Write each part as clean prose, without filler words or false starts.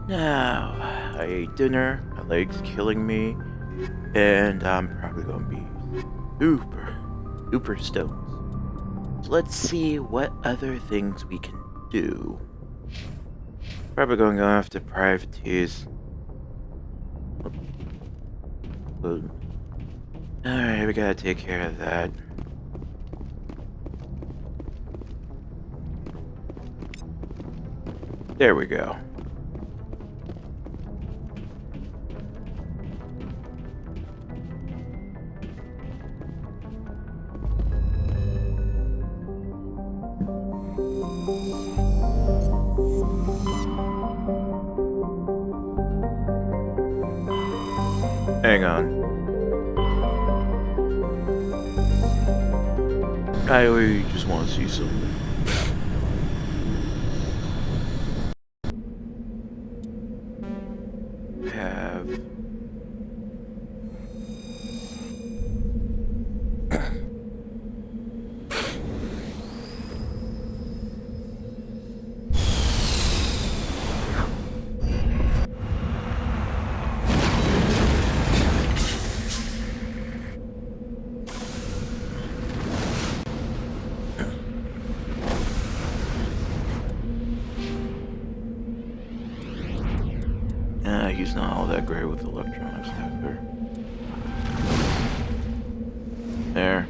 Now, I ate dinner, my leg's killing me, and I'm probably gonna be super stoned. So let's see what other things we can do. Probably gonna go after privateers. Alright, we gotta take care of that. There we go. Hang on. I really just want to see something. Have... he's not all that great with electronics either. There.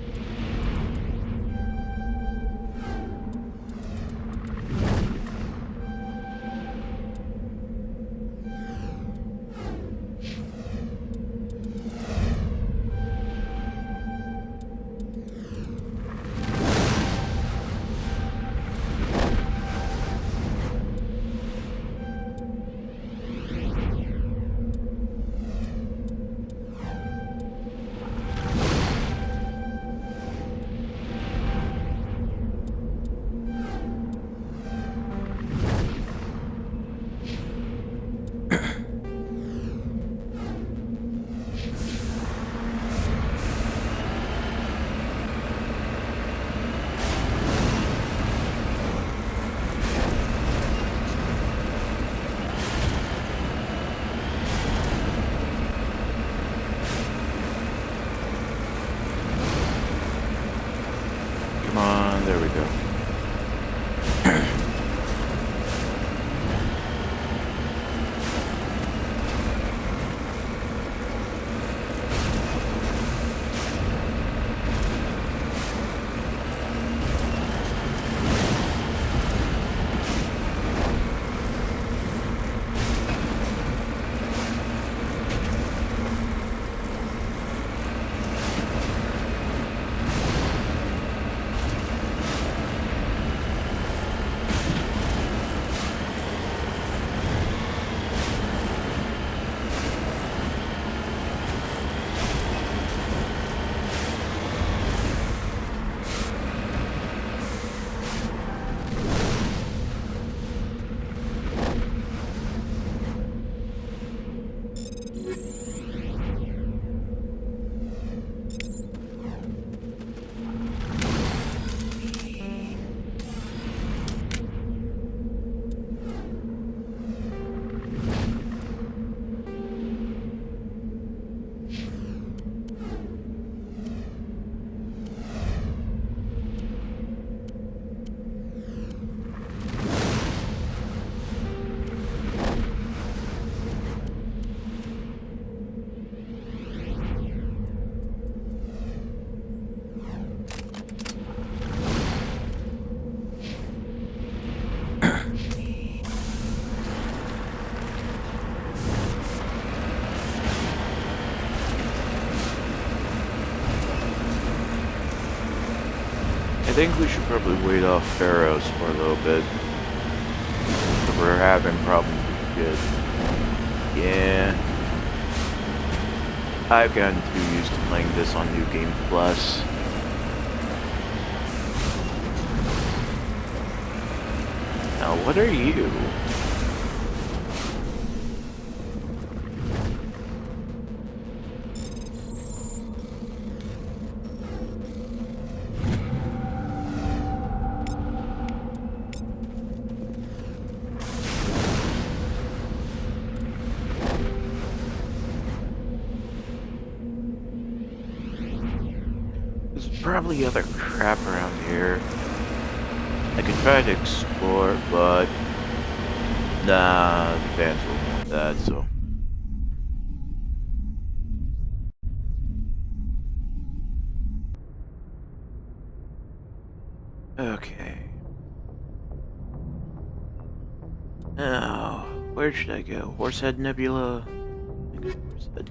Come on, there we go. I think we should probably wait off Pharaohs for a little bit. We're having problems with it. Yeah. I've gotten too used to playing this on New Game Plus. Now, what are you? probably other crap around here. I could try to explore, but nah, the fans won't want that, so. Okay. Now, where should I go? Horsehead Nebula? I think it's Horsehead Nebula.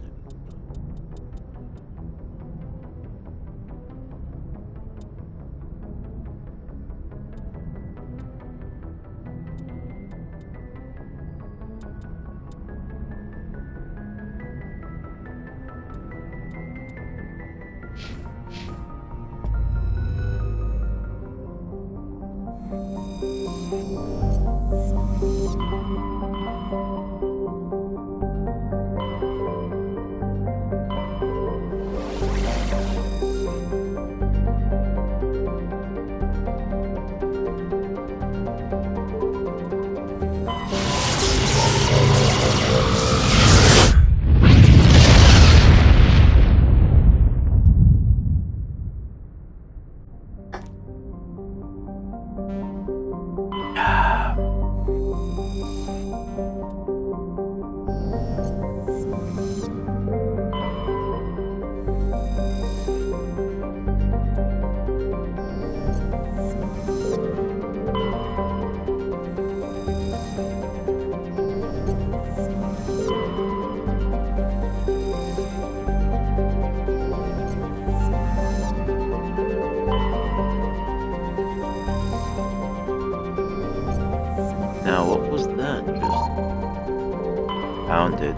Now, what was that? Just pounded.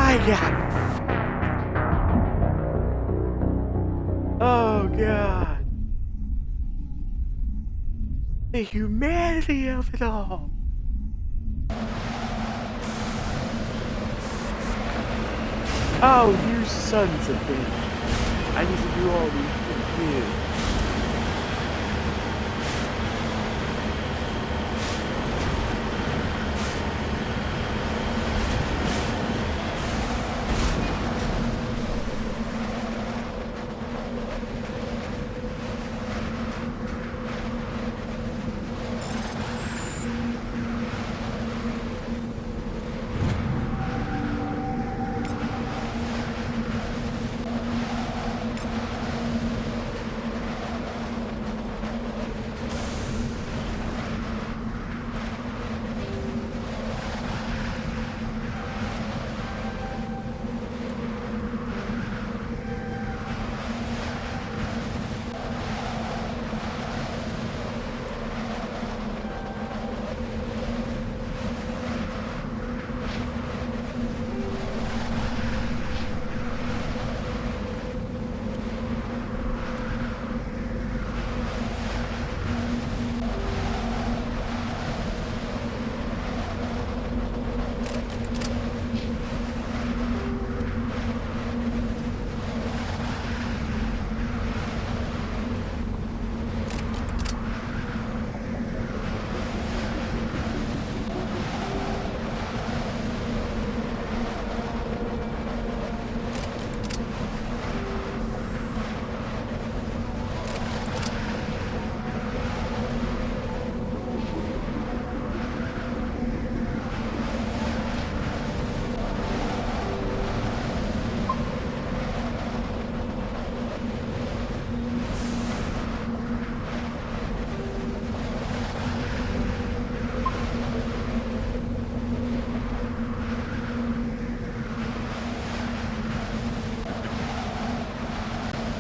I got. Oh God. The humanity of it all. Oh, you sons of bitches. I need to do all these things here.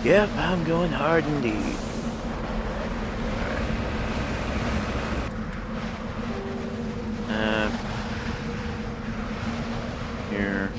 Yep, I'm going hard indeed. Here.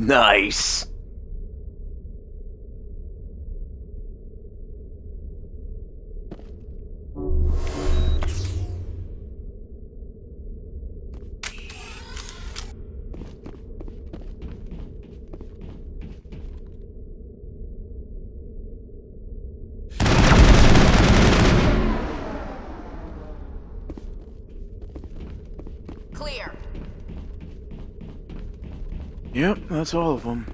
Nice. Clear. Yep, that's all of them.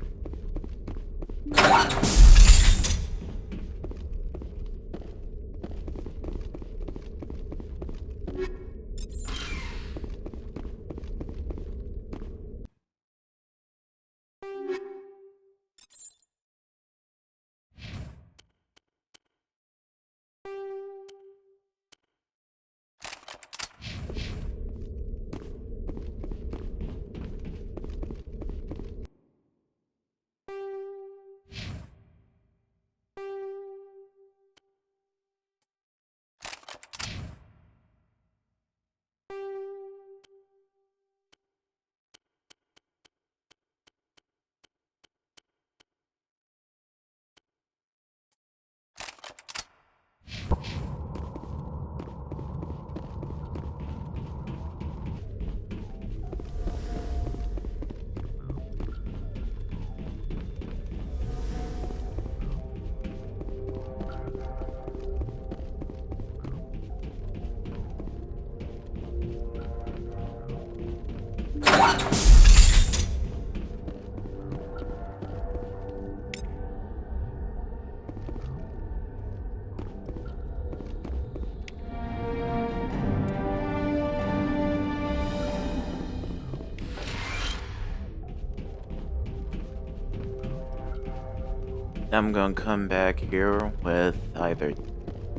I'm gonna come back here with either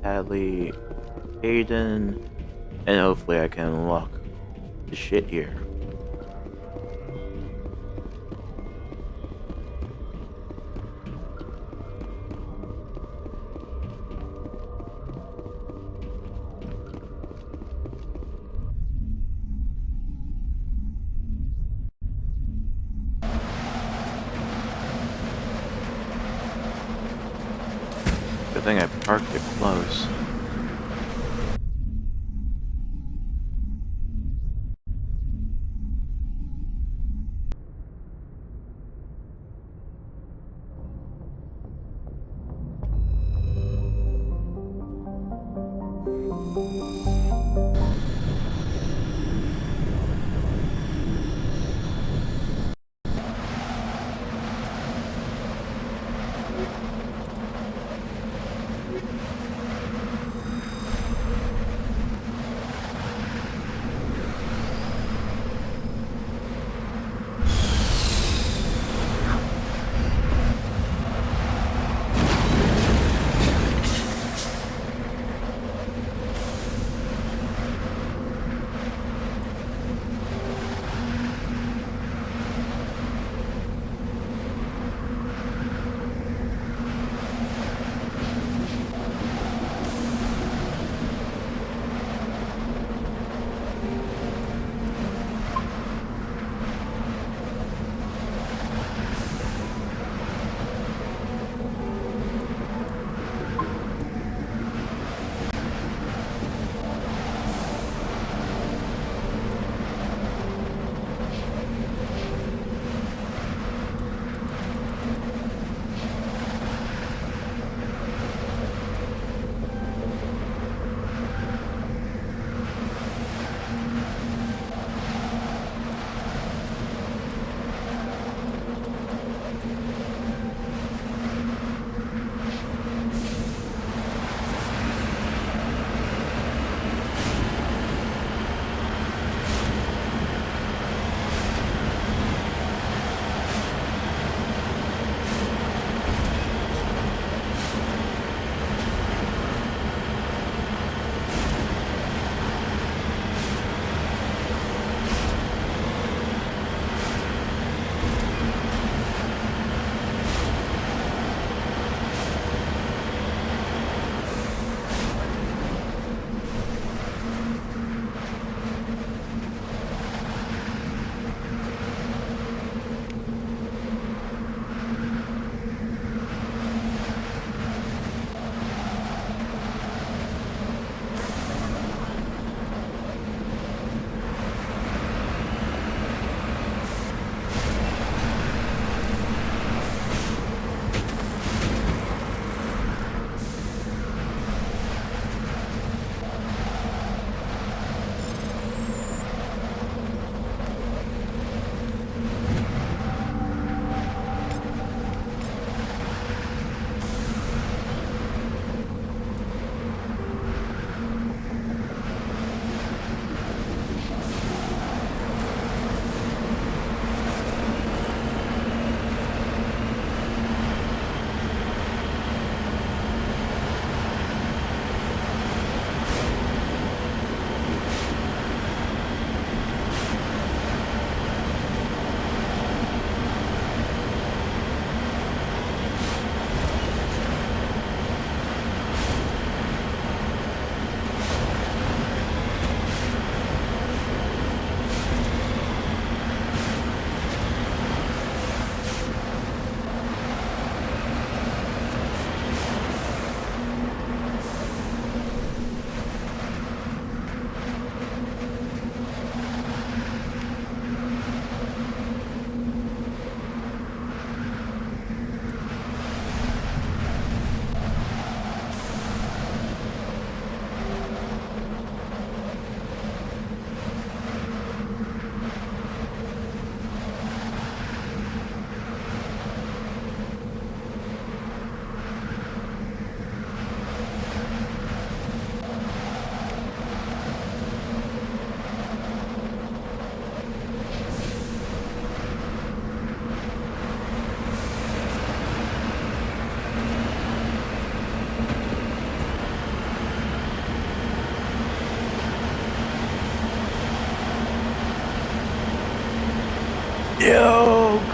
Tally, Aiden, and hopefully I can unlock the shit here. Good thing I parked it close.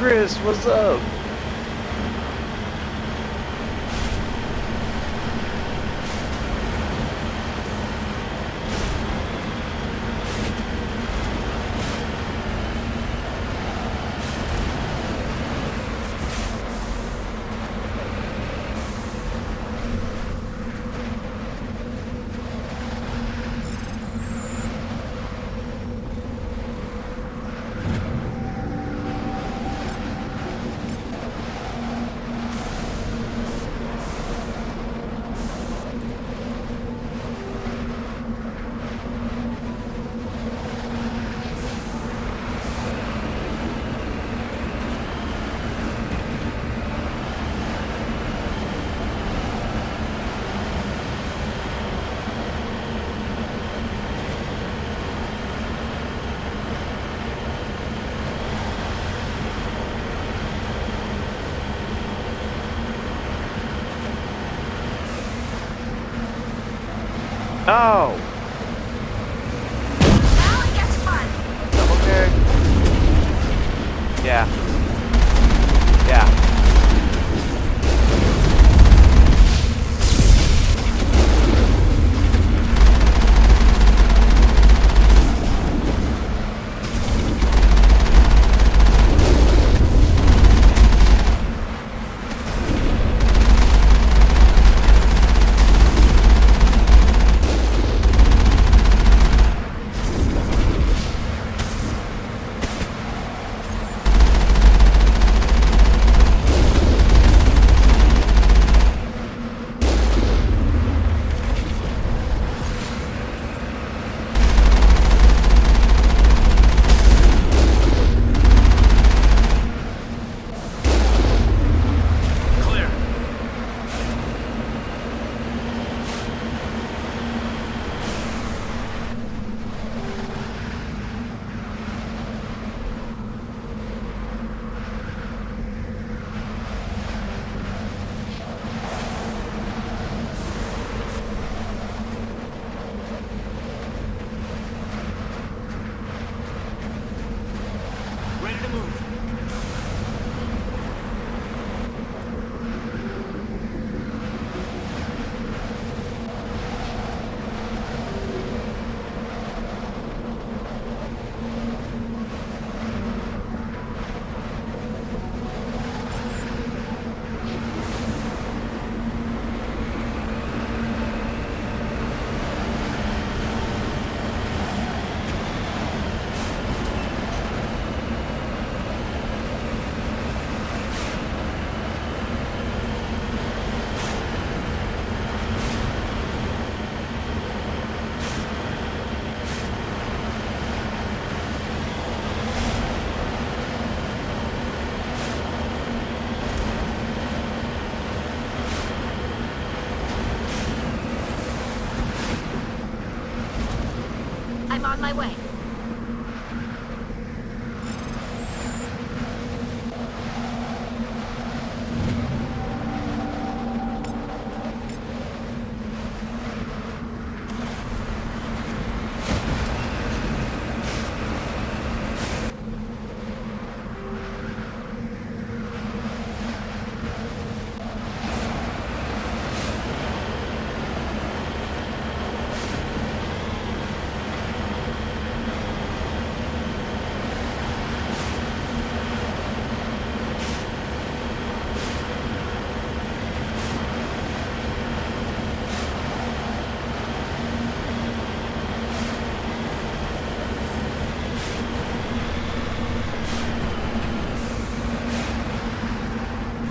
Chris, what's up? No! Now it gets fun. Okay. Yeah. Yeah. Ready to move. I'm on my way.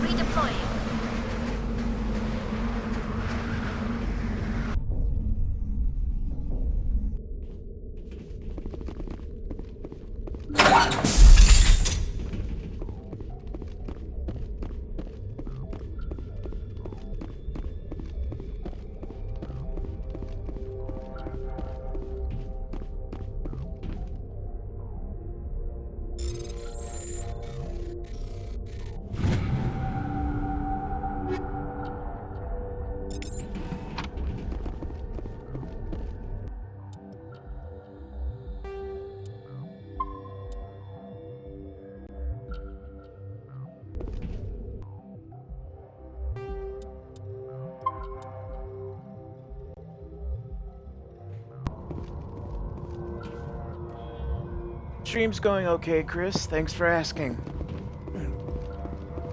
Redeploying. Stream's going okay, Chris. Thanks for asking.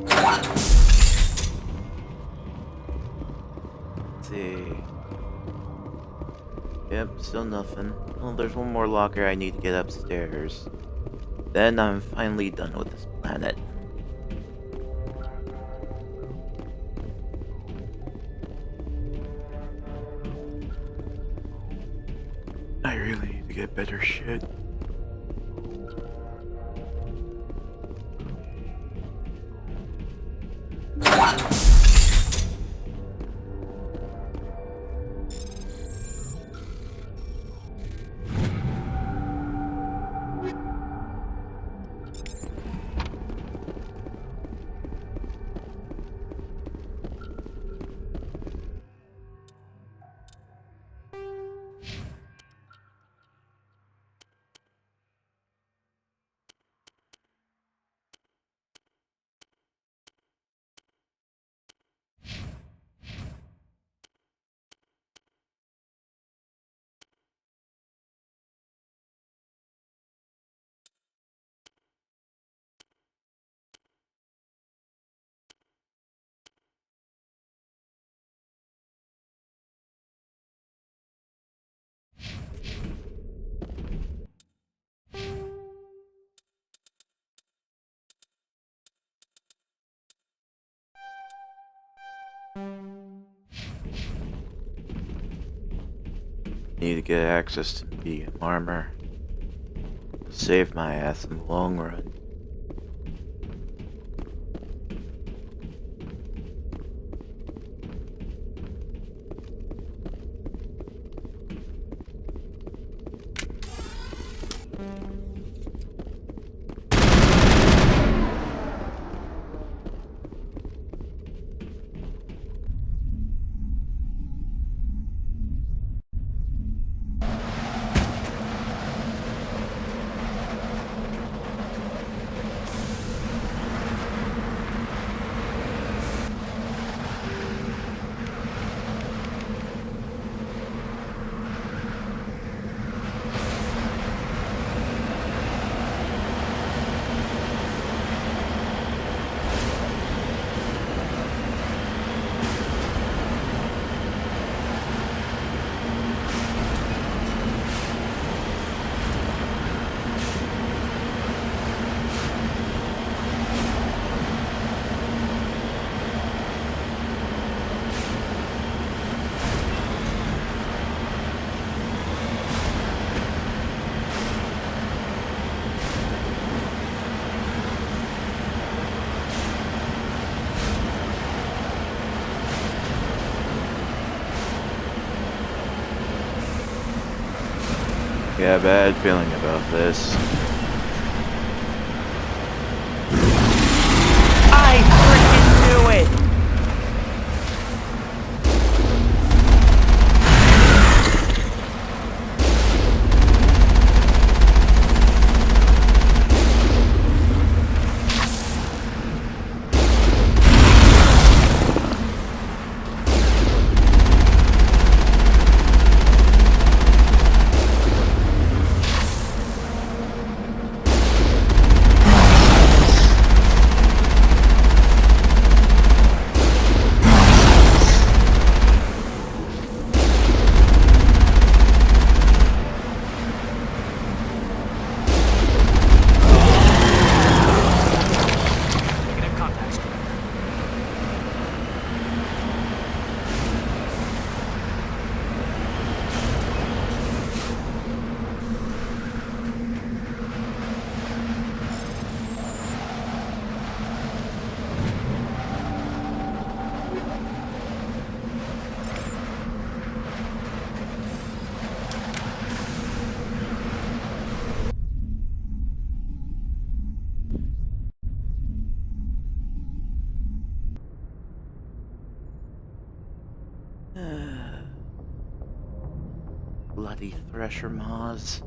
Let's see. Yep, still nothing. Well, there's one more locker I need to get upstairs. Then I'm finally done with this planet. I really need to get better shit. Need to get access to the armor. Save my ass in the long run. Got a bad feeling about this. I freaking knew it! Bloody thresher maws.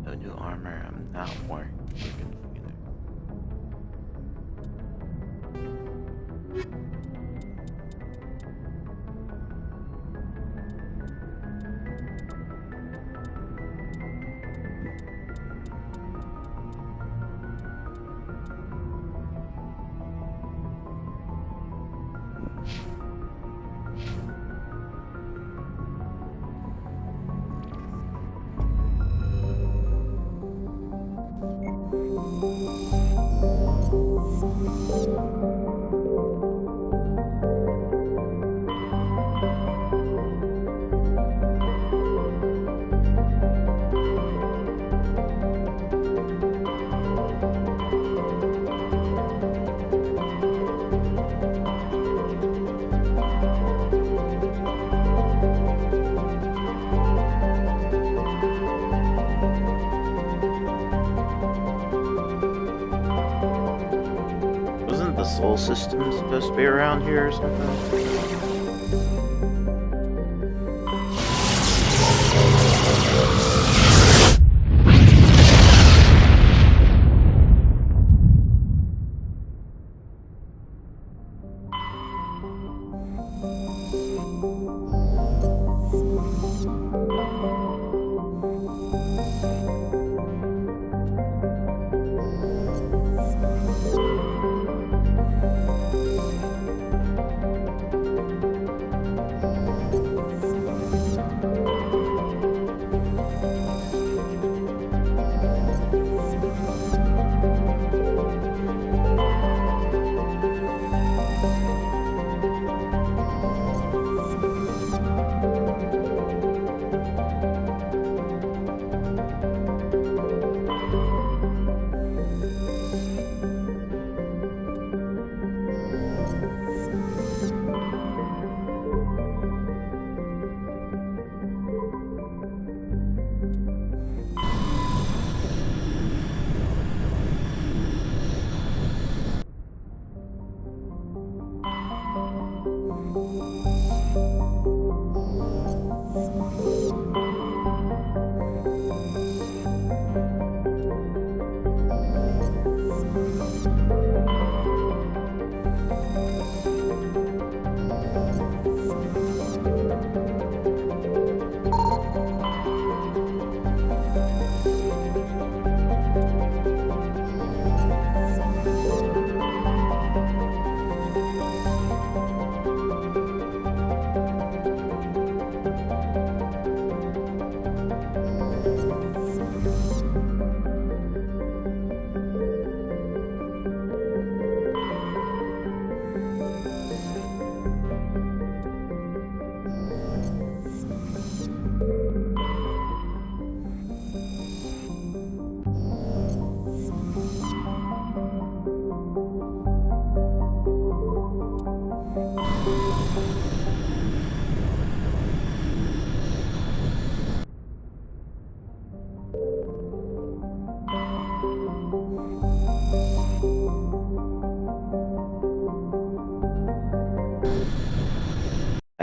No new armor. I'm not wearing freaking Phoenix. Wasn't the soul system supposed to be around here or something?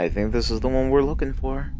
I think this is the one we're looking for.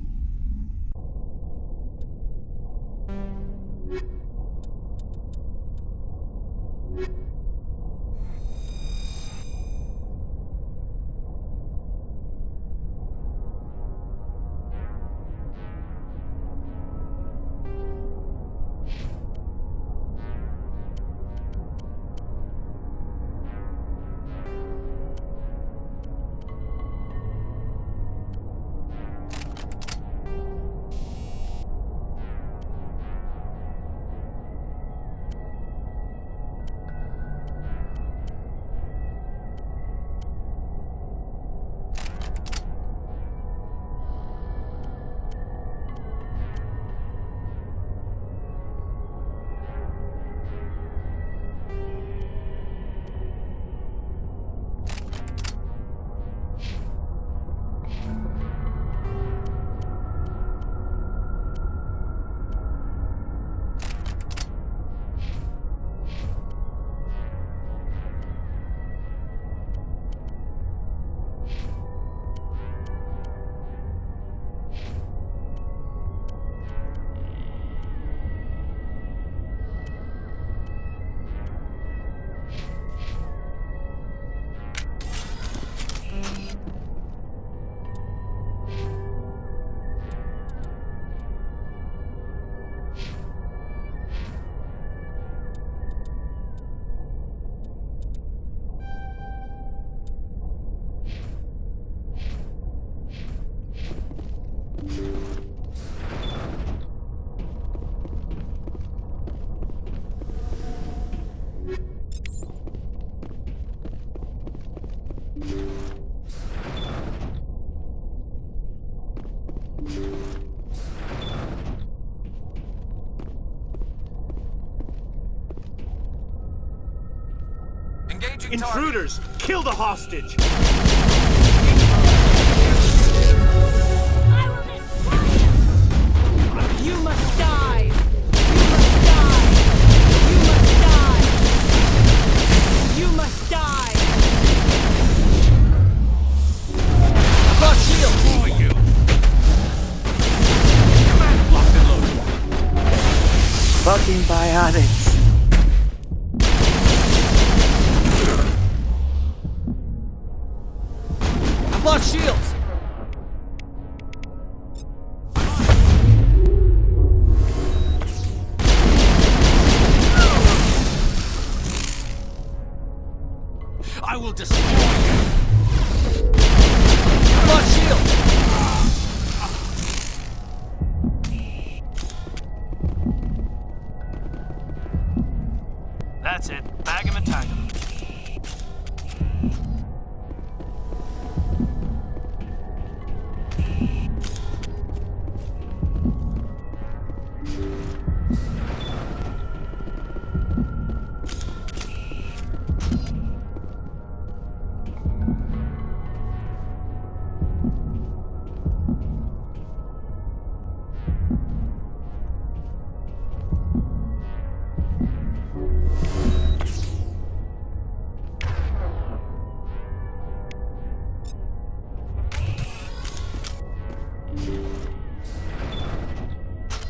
Engaging Intruders! Kill the hostage! I will destroy you! You must die! You must die! You must die! Cross shield! For you! Command locked and loaded! Fucking biotics. I've lost shields! I will destroy you! I've lost shields! That's it. Bag him and tag him.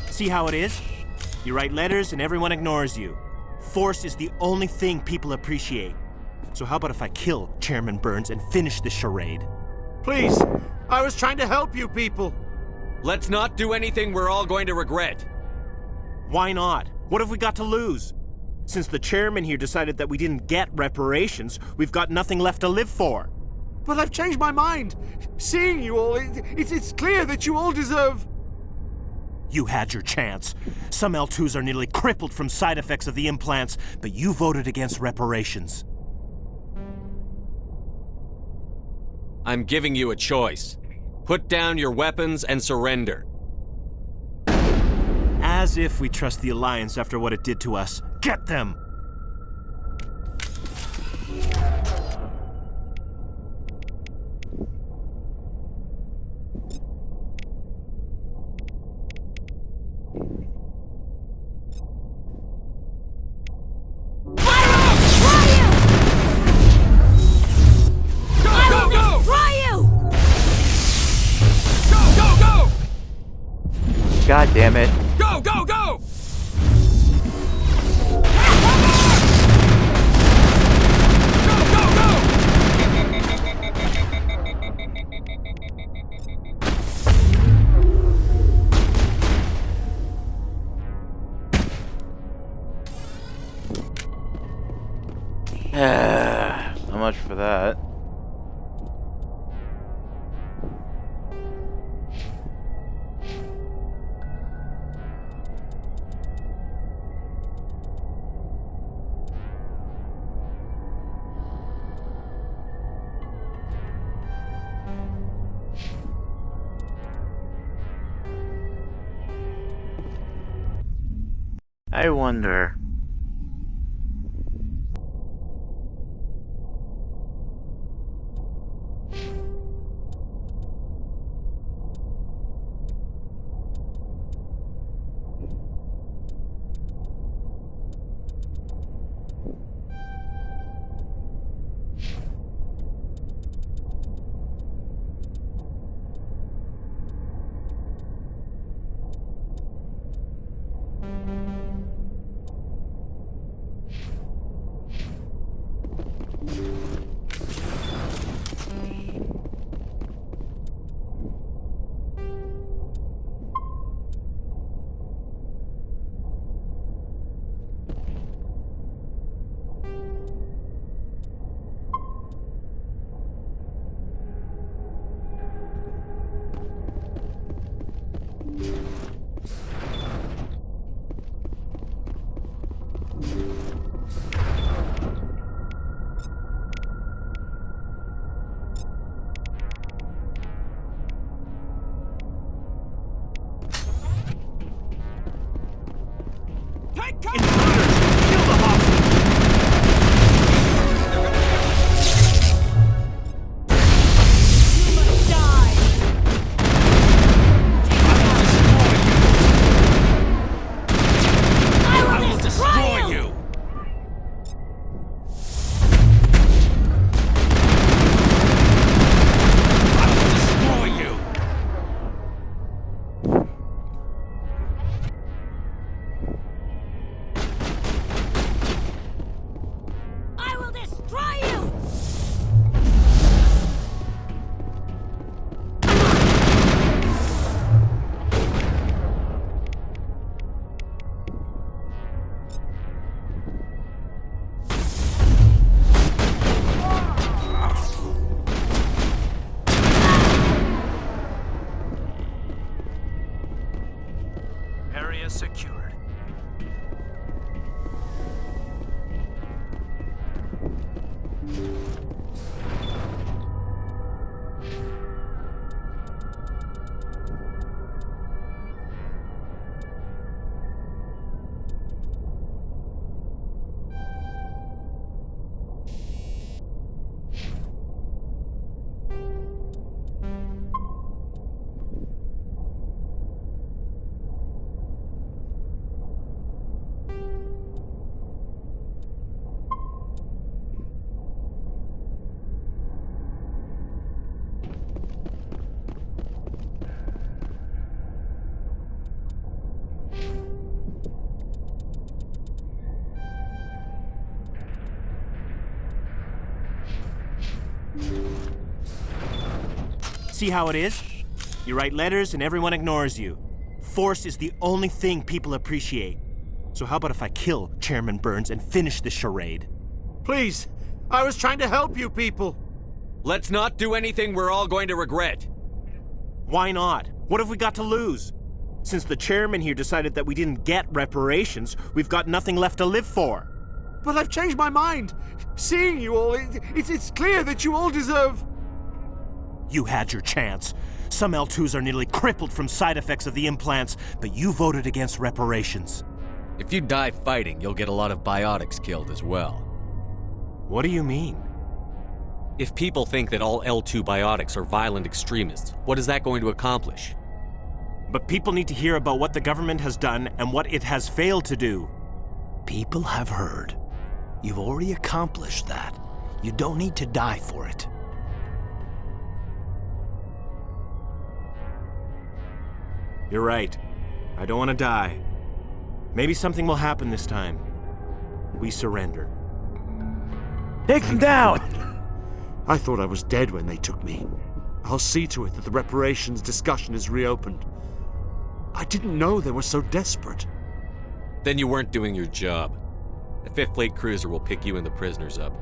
See how it is? You write letters and everyone ignores you. Force is the only thing people appreciate. So how about if I kill Chairman Burns and finish this charade? Please, I was trying to help you people. Let's not do anything we're all going to regret. Why not? What have we got to lose? Since the chairman here decided that we didn't get reparations, we've got nothing left to live for. But I've changed my mind. Seeing you all, it's clear that you all deserve... You had your chance. Some L2s are nearly crippled from side effects of the implants, but you voted against reparations. I'm giving you a choice. Put down your weapons and surrender. As if we trust the Alliance after what it did to us. Get them! God damn it. Go, go, go! So much for that. I wonder. See how it is? You write letters and everyone ignores you. Force is the only thing people appreciate. So how about if I kill Chairman Burns and finish this charade? Please, I was trying to help you people. Let's not do anything we're all going to regret. Why not? What have we got to lose? Since the chairman here decided that we didn't get reparations, we've got nothing left to live for. But I've changed my mind. Seeing you all, it's clear that you all deserve... You had your chance. Some L2s are nearly crippled from side effects of the implants, but you voted against reparations. If you die fighting, you'll get a lot of biotics killed as well. What do you mean? If people think that all L2 biotics are violent extremists, what is that going to accomplish? But people need to hear about what the government has done and what it has failed to do. People have heard. You've already accomplished that. You don't need to die for it. You're right. I don't want to die. Maybe something will happen this time. We surrender. Take them down! I thought I was dead when they took me. I'll see to it that the reparations discussion is reopened. I didn't know they were so desperate. Then you weren't doing your job. The 5th Fleet cruiser will pick you and the prisoners up.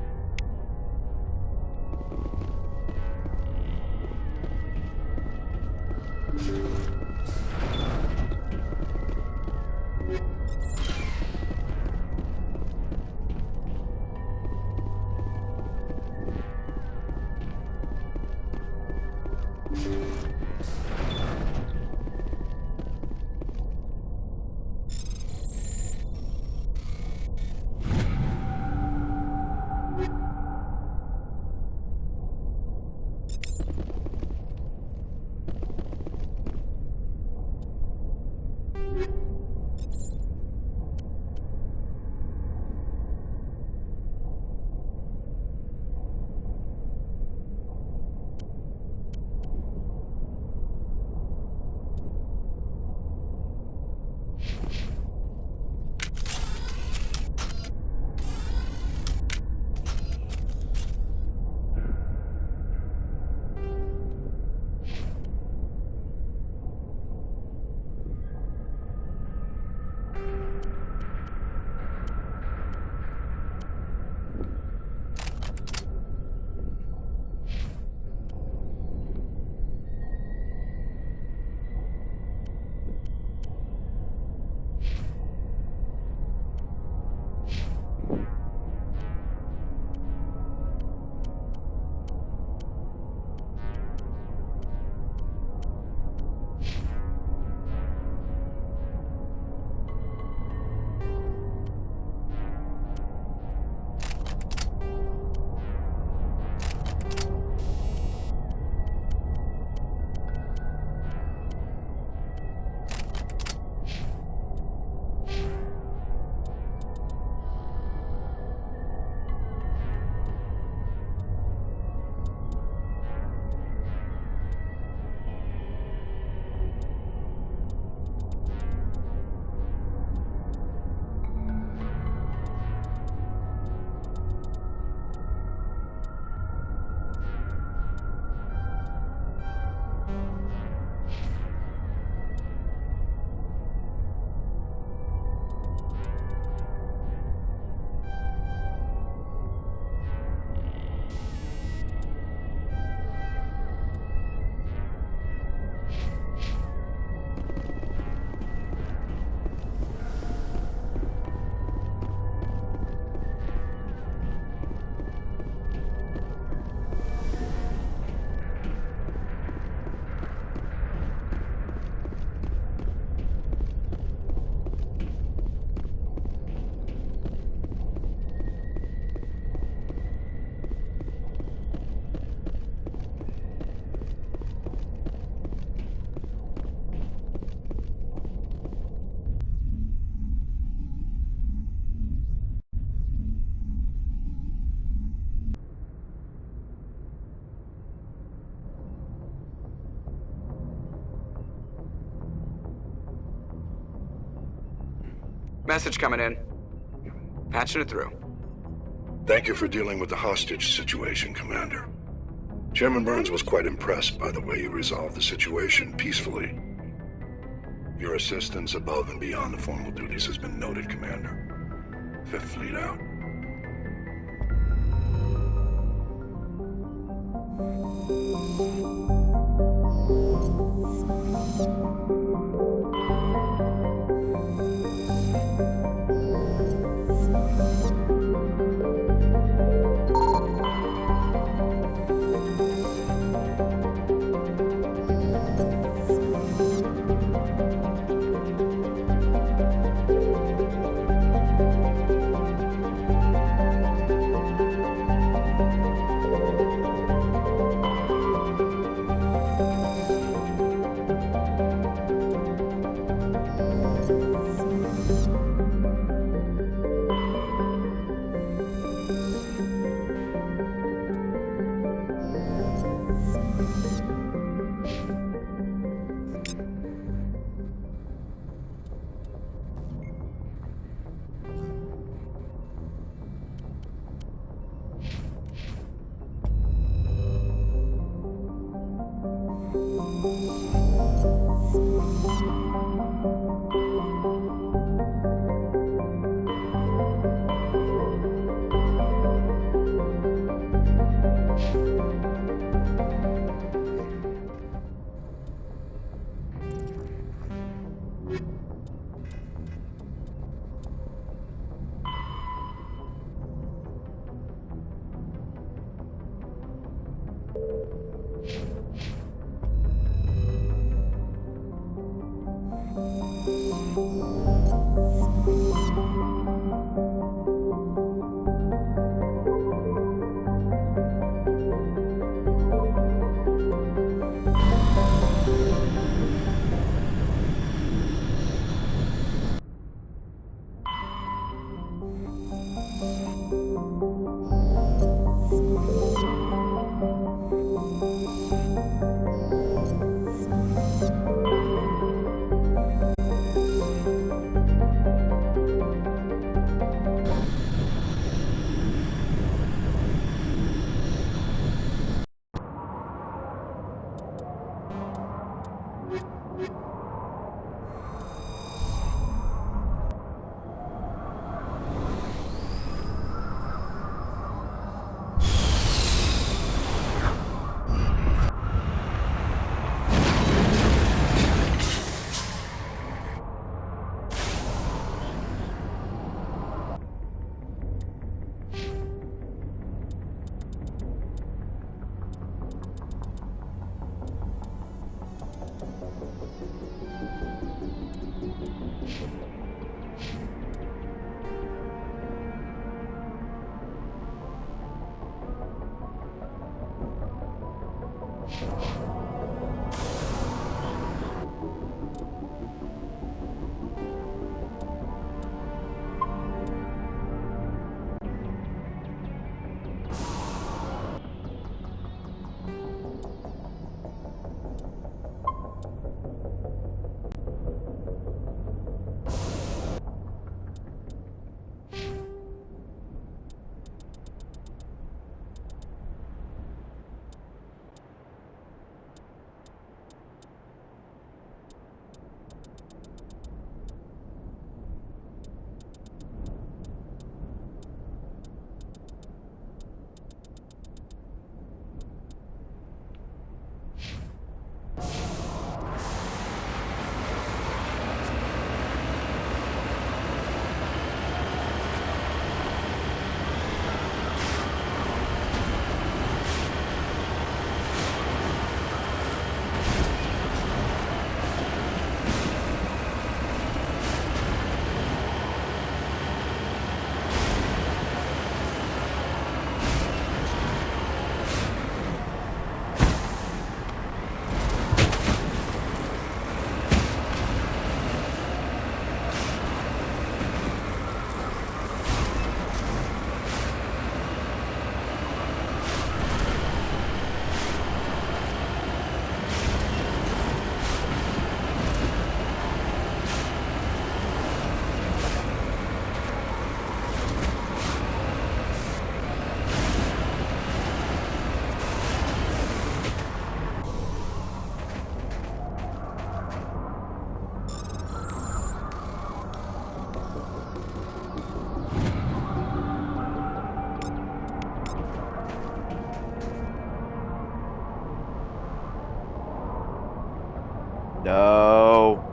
Message coming in. Patching it through. Thank you for dealing with the hostage situation, Commander. Chairman Burns was quite impressed by the way you resolved the situation peacefully. Your assistance above and beyond the formal duties has been noted, Commander. Fifth Fleet out. No.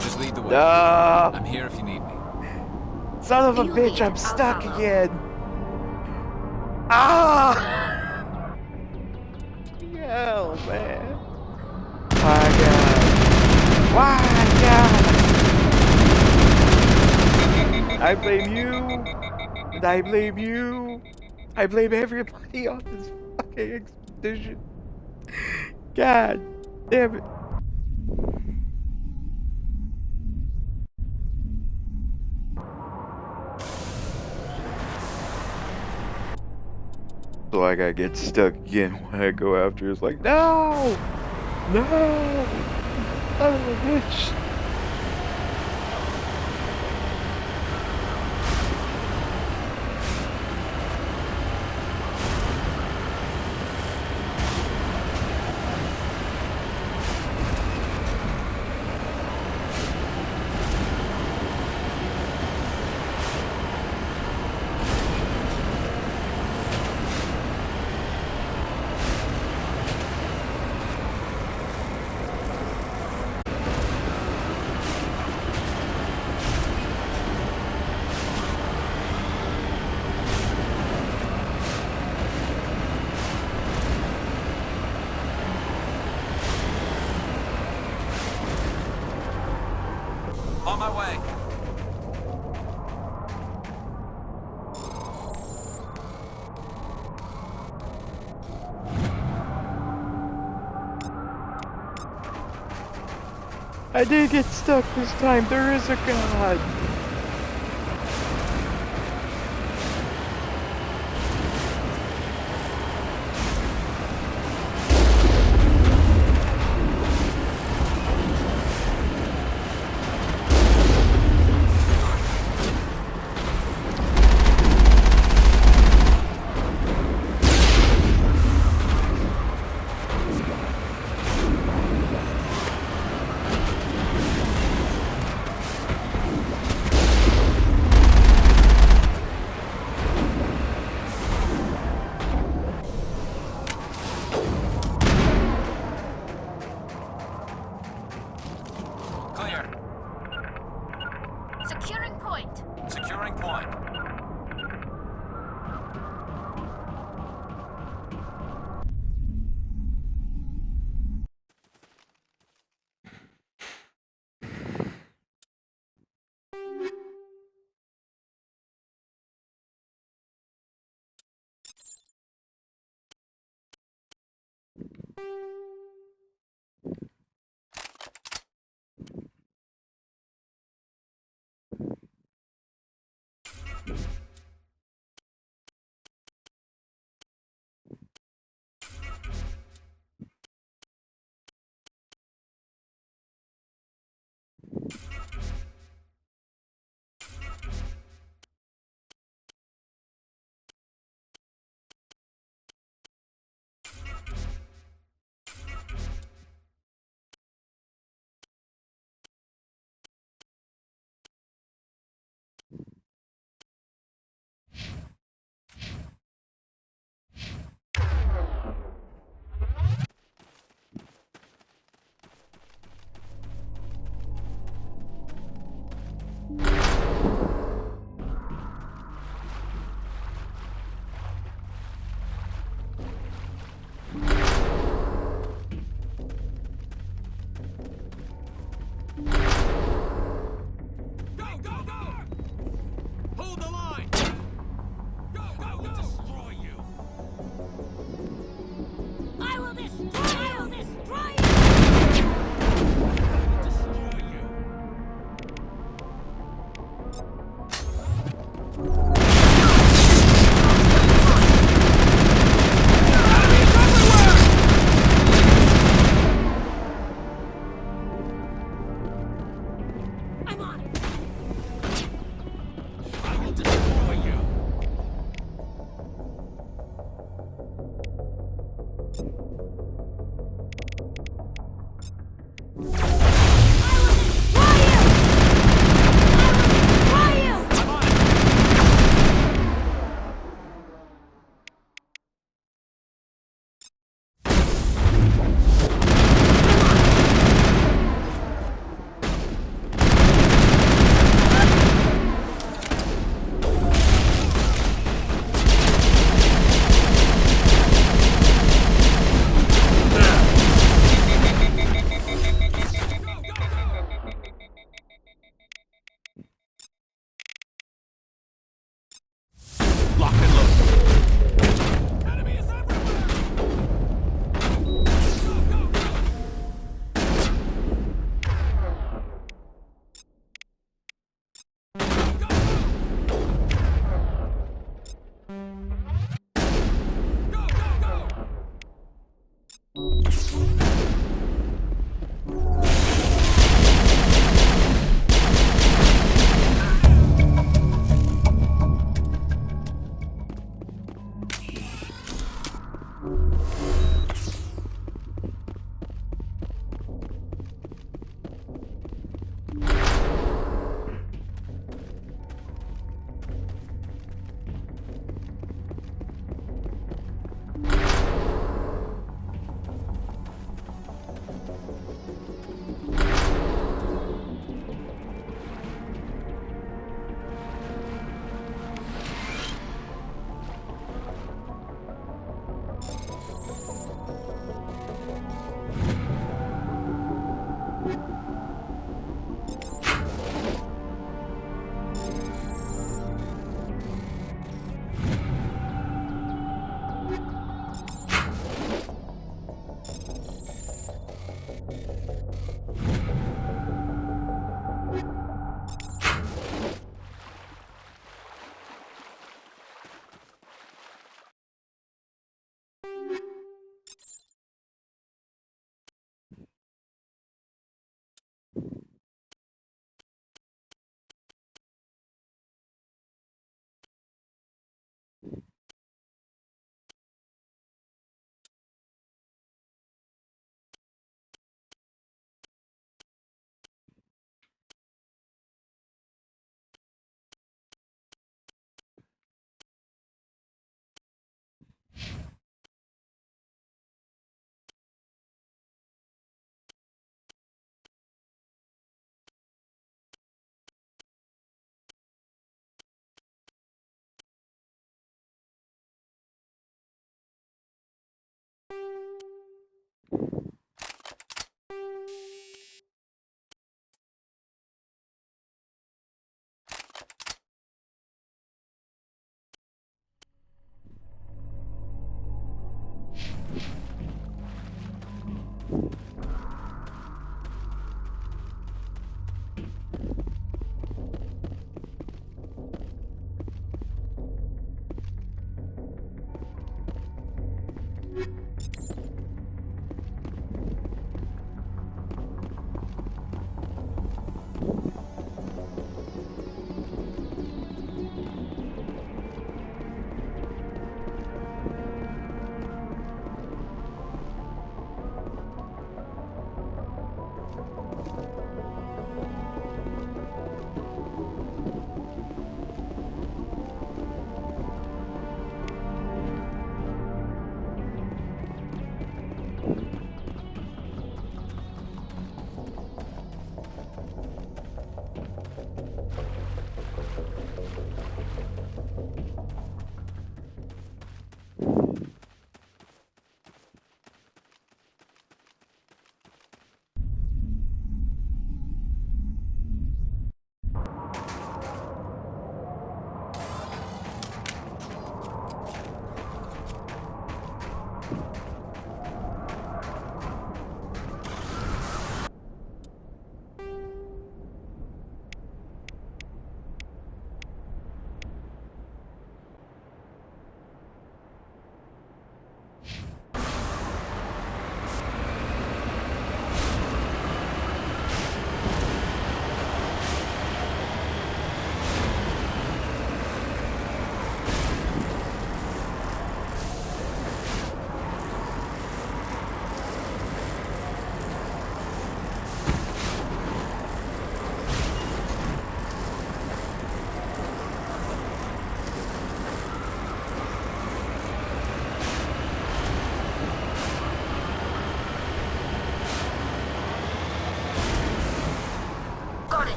Just lead the way. No. I'm here if you need me. Son of a You bitch, lead, I'm I'll stuck follow. again. Ah! Hell, man. Why, God? Why, God? I blame you. And I blame you. I blame everybody on this fucking expedition. God damn it. So like I get stuck again when I go after. It's like, no! No! Son of a bitch. On my way. I did get stuck this time. There is a God. Clear. Securing point. Securing point.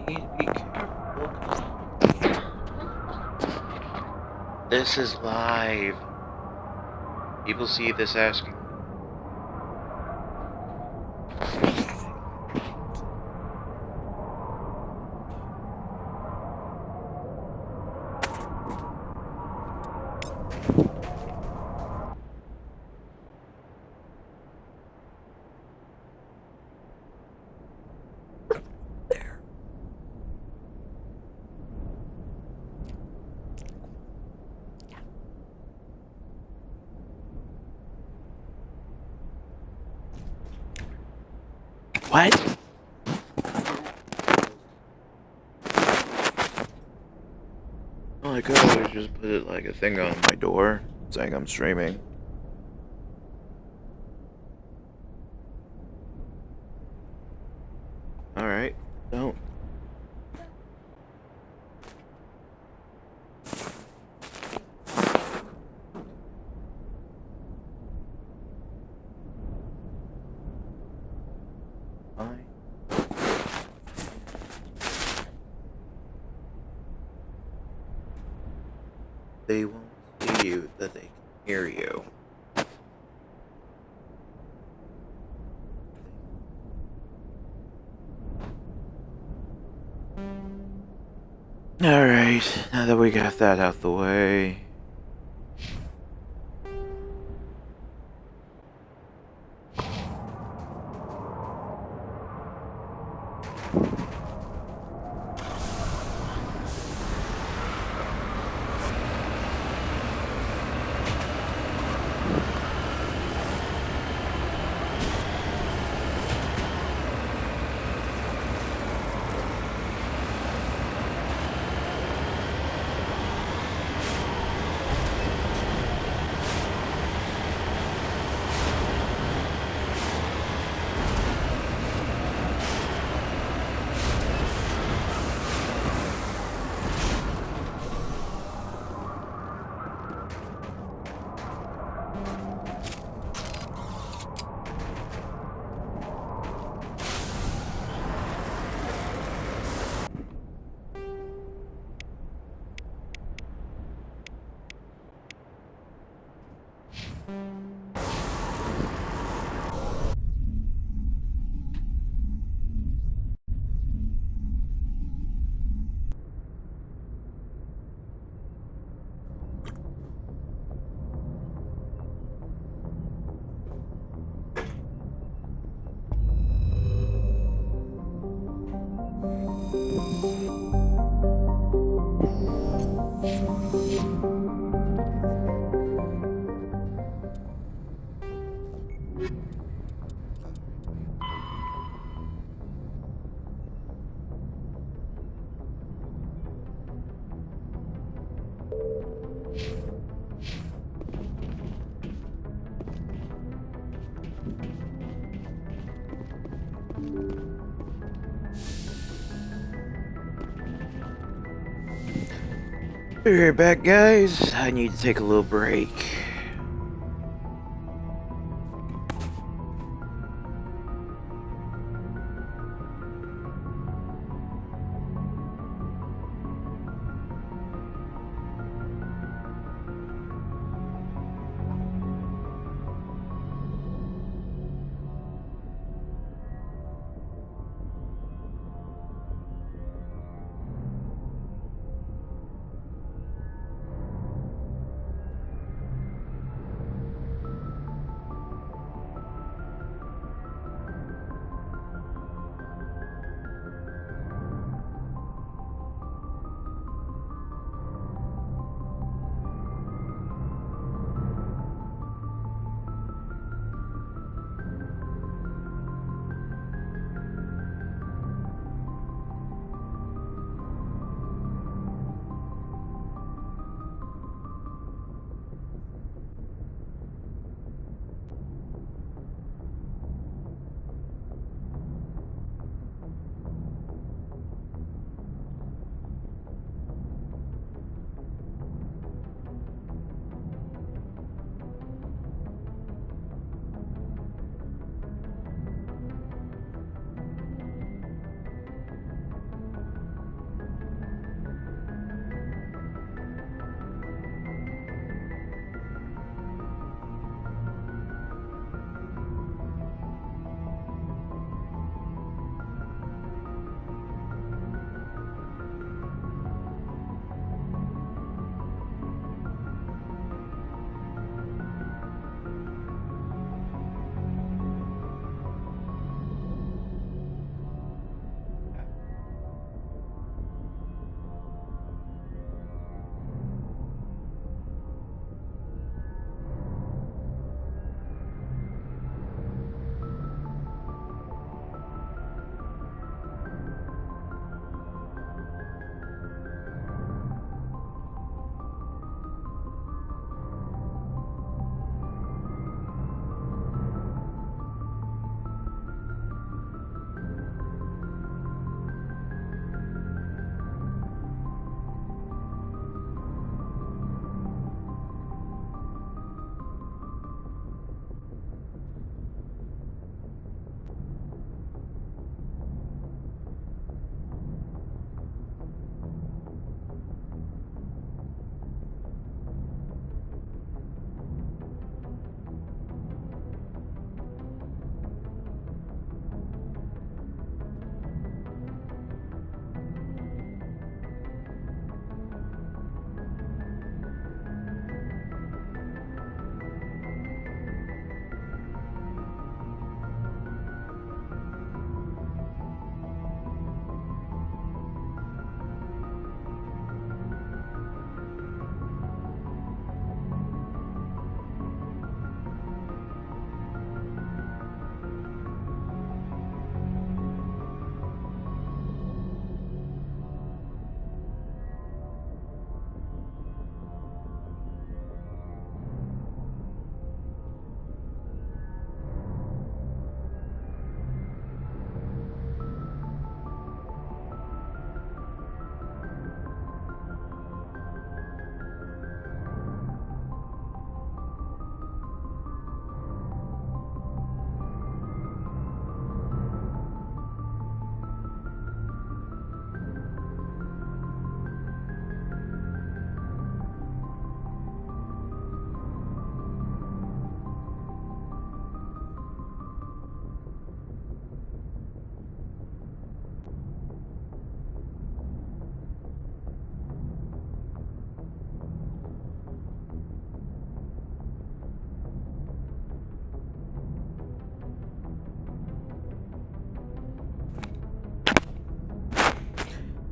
need to be careful. This is live. People see this asking. What? All I could always just put it like a thing on my door saying I'm streaming. Alright, don't. Fine. They won't see you, that they can hear you. Alright, now that we got that out the way. Be right back, guys. I need to take a little break.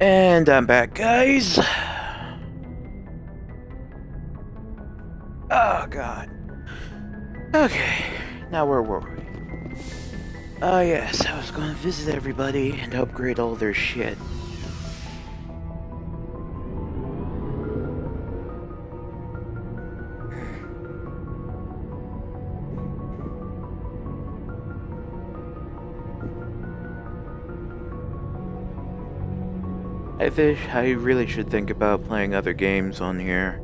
And I'm back, guys. Oh, God. Okay, now where were we? Oh, yes, I was going to visit everybody and upgrade all their shit. I really should think about playing other games on here.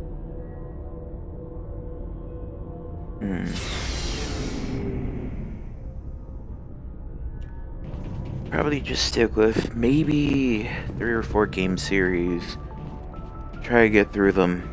Probably just stick with maybe 3 or 4 game series. Try to get through them.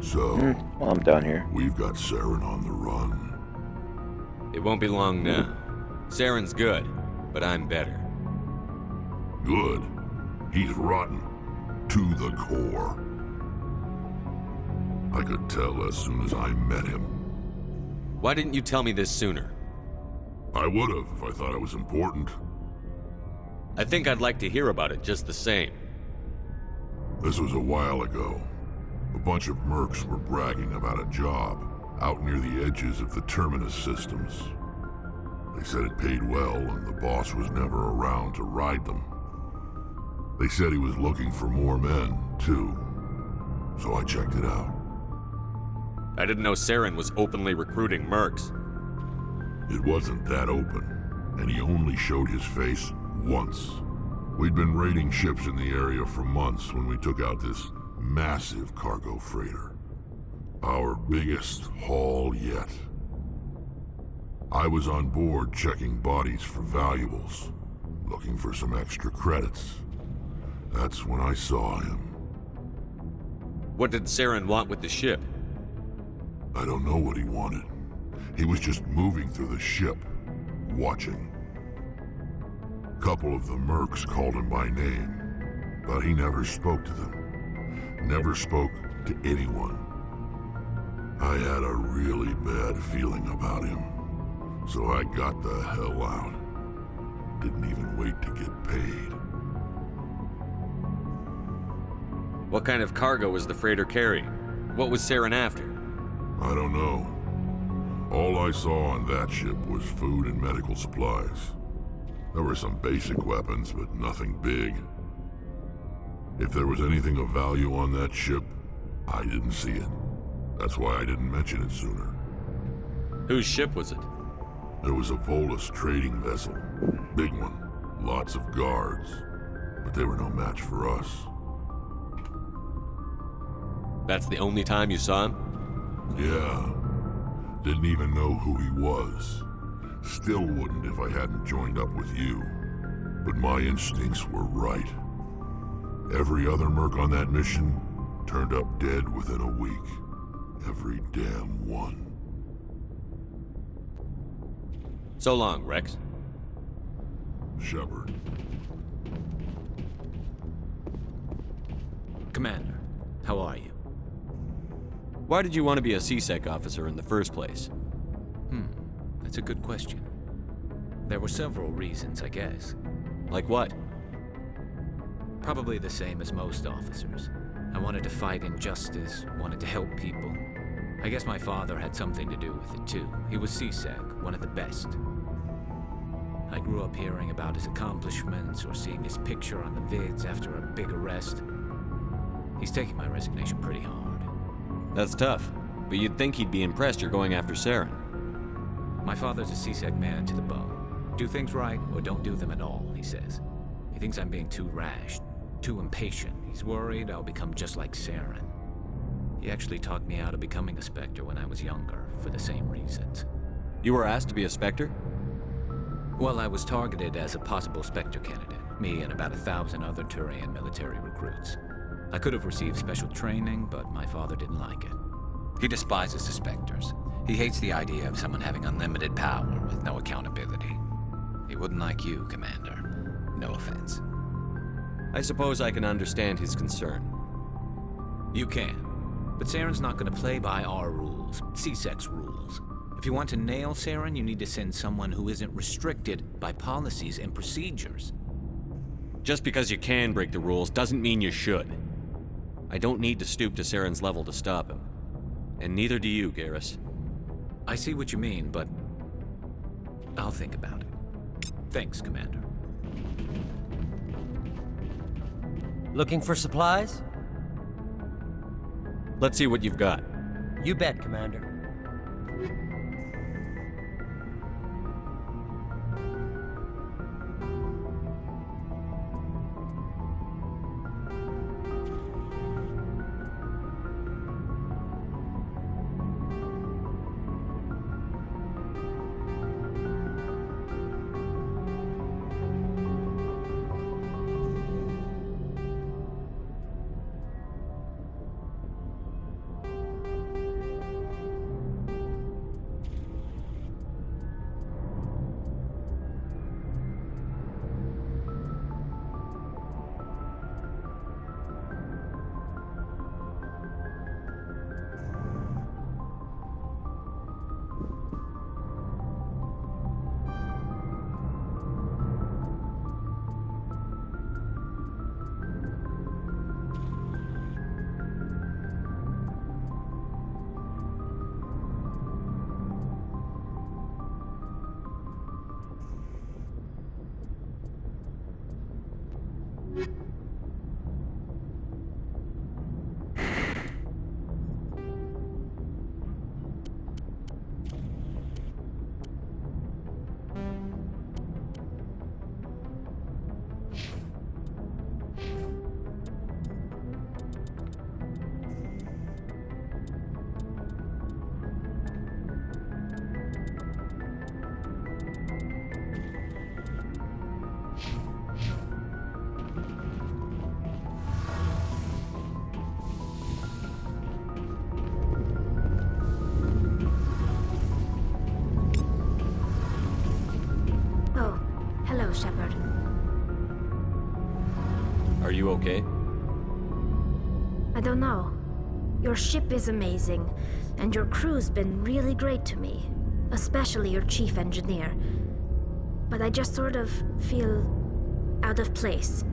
So, Well, I'm down here. we've got Saren on the run. It won't be long now. Saren's good, but I'm better. Good. He's rotten. To the core. I could tell as soon as I met him. Why didn't you tell me this sooner? I would have if I thought it was important. I think I'd like to hear about it just the same. This was a while ago. A bunch of mercs were bragging about a job out near the edges of the Terminus systems. They said it paid well and the boss was never around to ride them. They said he was looking for more men, too. So I checked it out. I didn't know Saren was openly recruiting mercs. It wasn't that open, and he only showed his face once. We'd been raiding ships in the area for months when we took out this massive cargo freighter. Our biggest haul yet. I was on board checking bodies for valuables, looking for some extra credits. That's when I saw him. What did Saren want with the ship? I don't know what he wanted. He was just moving through the ship, watching. A couple of the mercs called him by name, but he never spoke to them. Never spoke to anyone. I had a really bad feeling about him, so I got the hell out. Didn't even wait to get paid. What kind of cargo was the freighter carrying? What was Saren after? I don't know. All I saw on that ship was food and medical supplies. There were some basic weapons, but nothing big. If there was anything of value on that ship, I didn't see it. That's why I didn't mention it sooner. Whose ship was it? There was a Volus trading vessel. Big one. Lots of guards. But they were no match for us. That's the only time you saw him? Yeah. Didn't even know who he was. Still wouldn't if I hadn't joined up with you. But my instincts were right. Every other merc on that mission turned up dead within a week. Every damn one. So long, Rex. Shepard. Commander, how are you? Why did you want to be a CSEC officer in the first place? That's a good question. There were several reasons, I guess. Like what? Probably the same as most officers. I wanted to fight injustice, wanted to help people. I guess my father had something to do with it too. He was CSEC, one of the best. I grew up hearing about his accomplishments or seeing his picture on the vids after a big arrest. He's taking my resignation pretty hard. That's tough, but you'd think he'd be impressed you're going after Saren. My father's a CSEC man to the bone. Do things right or don't do them at all, he says. He thinks I'm being too rash, too impatient. He's worried I'll become just like Saren. He actually talked me out of becoming a Spectre when I was younger, for the same reasons. You were asked to be a Spectre? Well, I was targeted as a possible Spectre candidate, me and about 1,000 other Turian military recruits. I could have received special training, but my father didn't like it. He despises the Spectres. He hates the idea of someone having unlimited power with no accountability. He wouldn't like you, Commander. No offense. I suppose I can understand his concern. You can. But Saren's not going to play by our rules, CSEC's rules. If you want to nail Saren, you need to send someone who isn't restricted by policies and procedures. Just because you can break the rules doesn't mean you should. I don't need to stoop to Saren's level to stop him. And neither do you, Garrus. I see what you mean, but I'll think about it. Thanks, Commander. Looking for supplies? Let's see what you've got. You bet, Commander. Hello, Shepard. Are you okay? I don't know. Your ship is amazing, and your crew's been really great to me. Especially your chief engineer. But I just sort of feel out of place.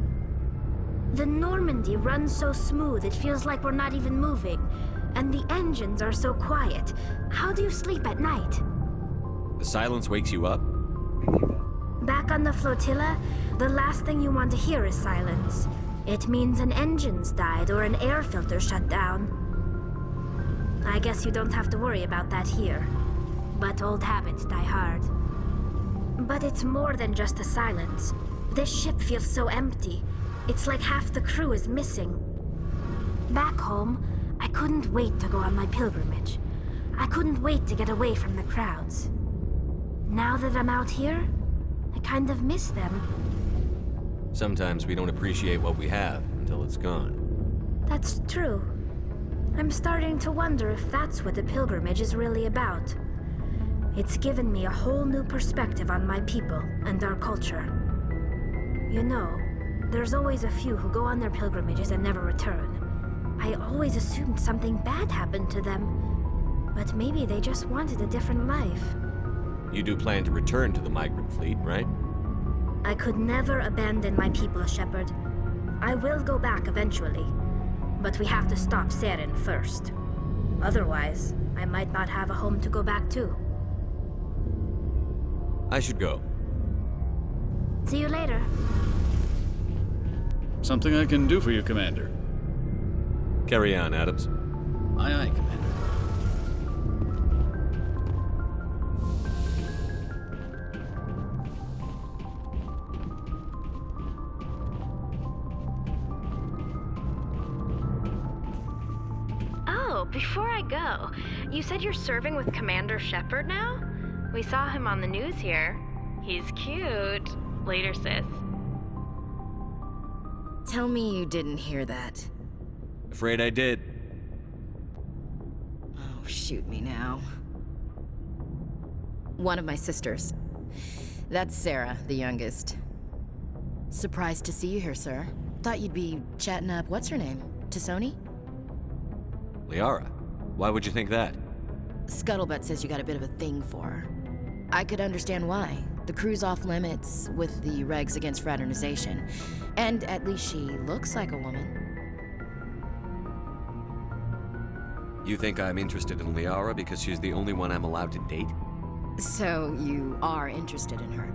The Normandy runs so smooth it feels like we're not even moving. And the engines are so quiet. How do you sleep at night? The silence wakes you up? Back on the flotilla, the last thing you want to hear is silence. It means an engine's died or an air filter shut down. I guess you don't have to worry about that here. But old habits die hard. But it's more than just the silence. This ship feels so empty. It's like half the crew is missing. Back home, I couldn't wait to go on my pilgrimage. I couldn't wait to get away from the crowds. Now that I'm out here, I kind of miss them. Sometimes we don't appreciate what we have until it's gone. That's true. I'm starting to wonder if that's what the pilgrimage is really about. It's given me a whole new perspective on my people and our culture. You know, there's always a few who go on their pilgrimages and never return. I always assumed something bad happened to them, but maybe they just wanted a different life. You do plan to return to the migrant fleet, right? I could never abandon my people, Shepard. I will go back eventually, but we have to stop Saren first. Otherwise, I might not have a home to go back to. I should go. See you later. Something I can do for you, Commander. Carry on, Adams. Aye, aye, Commander. Oh, before I go, you said you're serving with Commander Shepard now? We saw him on the news here. He's cute. Later, sis. Tell me you didn't hear that. Afraid I did. Oh, shoot me now. One of my sisters. That's Sarah, the youngest. Surprised to see you here, sir. Thought you'd be chatting up, what's her name? Tassoni? Liara, why would you think that? Scuttlebutt says you got a bit of a thing for her. I could understand why. The crew's off limits with the regs against fraternization. And at least she looks like a woman. You think I'm interested in Liara because she's the only one I'm allowed to date? So you are interested in her.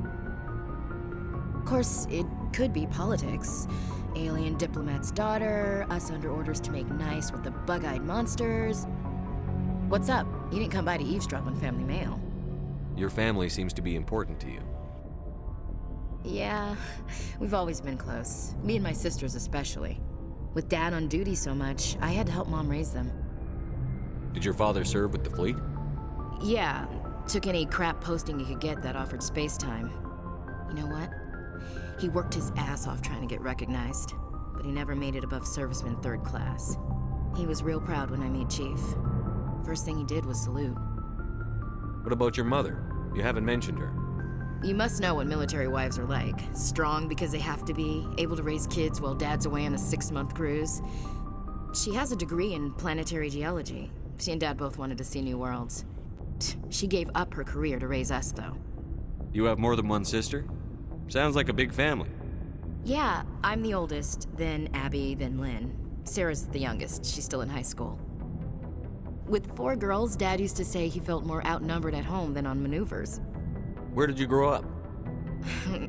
Of course, it could be politics. Alien diplomat's daughter, us under orders to make nice with the bug-eyed monsters. What's up? You didn't come by to eavesdrop on Family Mail. Your family seems to be important to you. Yeah, we've always been close. Me and my sisters especially. With Dad on duty so much, I had to help Mom raise them. Did your father serve with the fleet? Yeah, took any crap posting he could get that offered space time. You know what? He worked his ass off trying to get recognized, but he never made it above serviceman 3rd class. He was real proud when I met Chief. First thing he did was salute. What about your mother? You haven't mentioned her. You must know what military wives are like. Strong because they have to be, able to raise kids while Dad's away on a 6-month cruise. She has a degree in planetary geology. She and Dad both wanted to see new worlds. She gave up her career to raise us, though. You have more than one sister? Sounds like a big family. Yeah, I'm the oldest, then Abby, then Lynn. Sarah's the youngest. She's still in high school. With 4 girls, Dad used to say he felt more outnumbered at home than on maneuvers. Where did you grow up?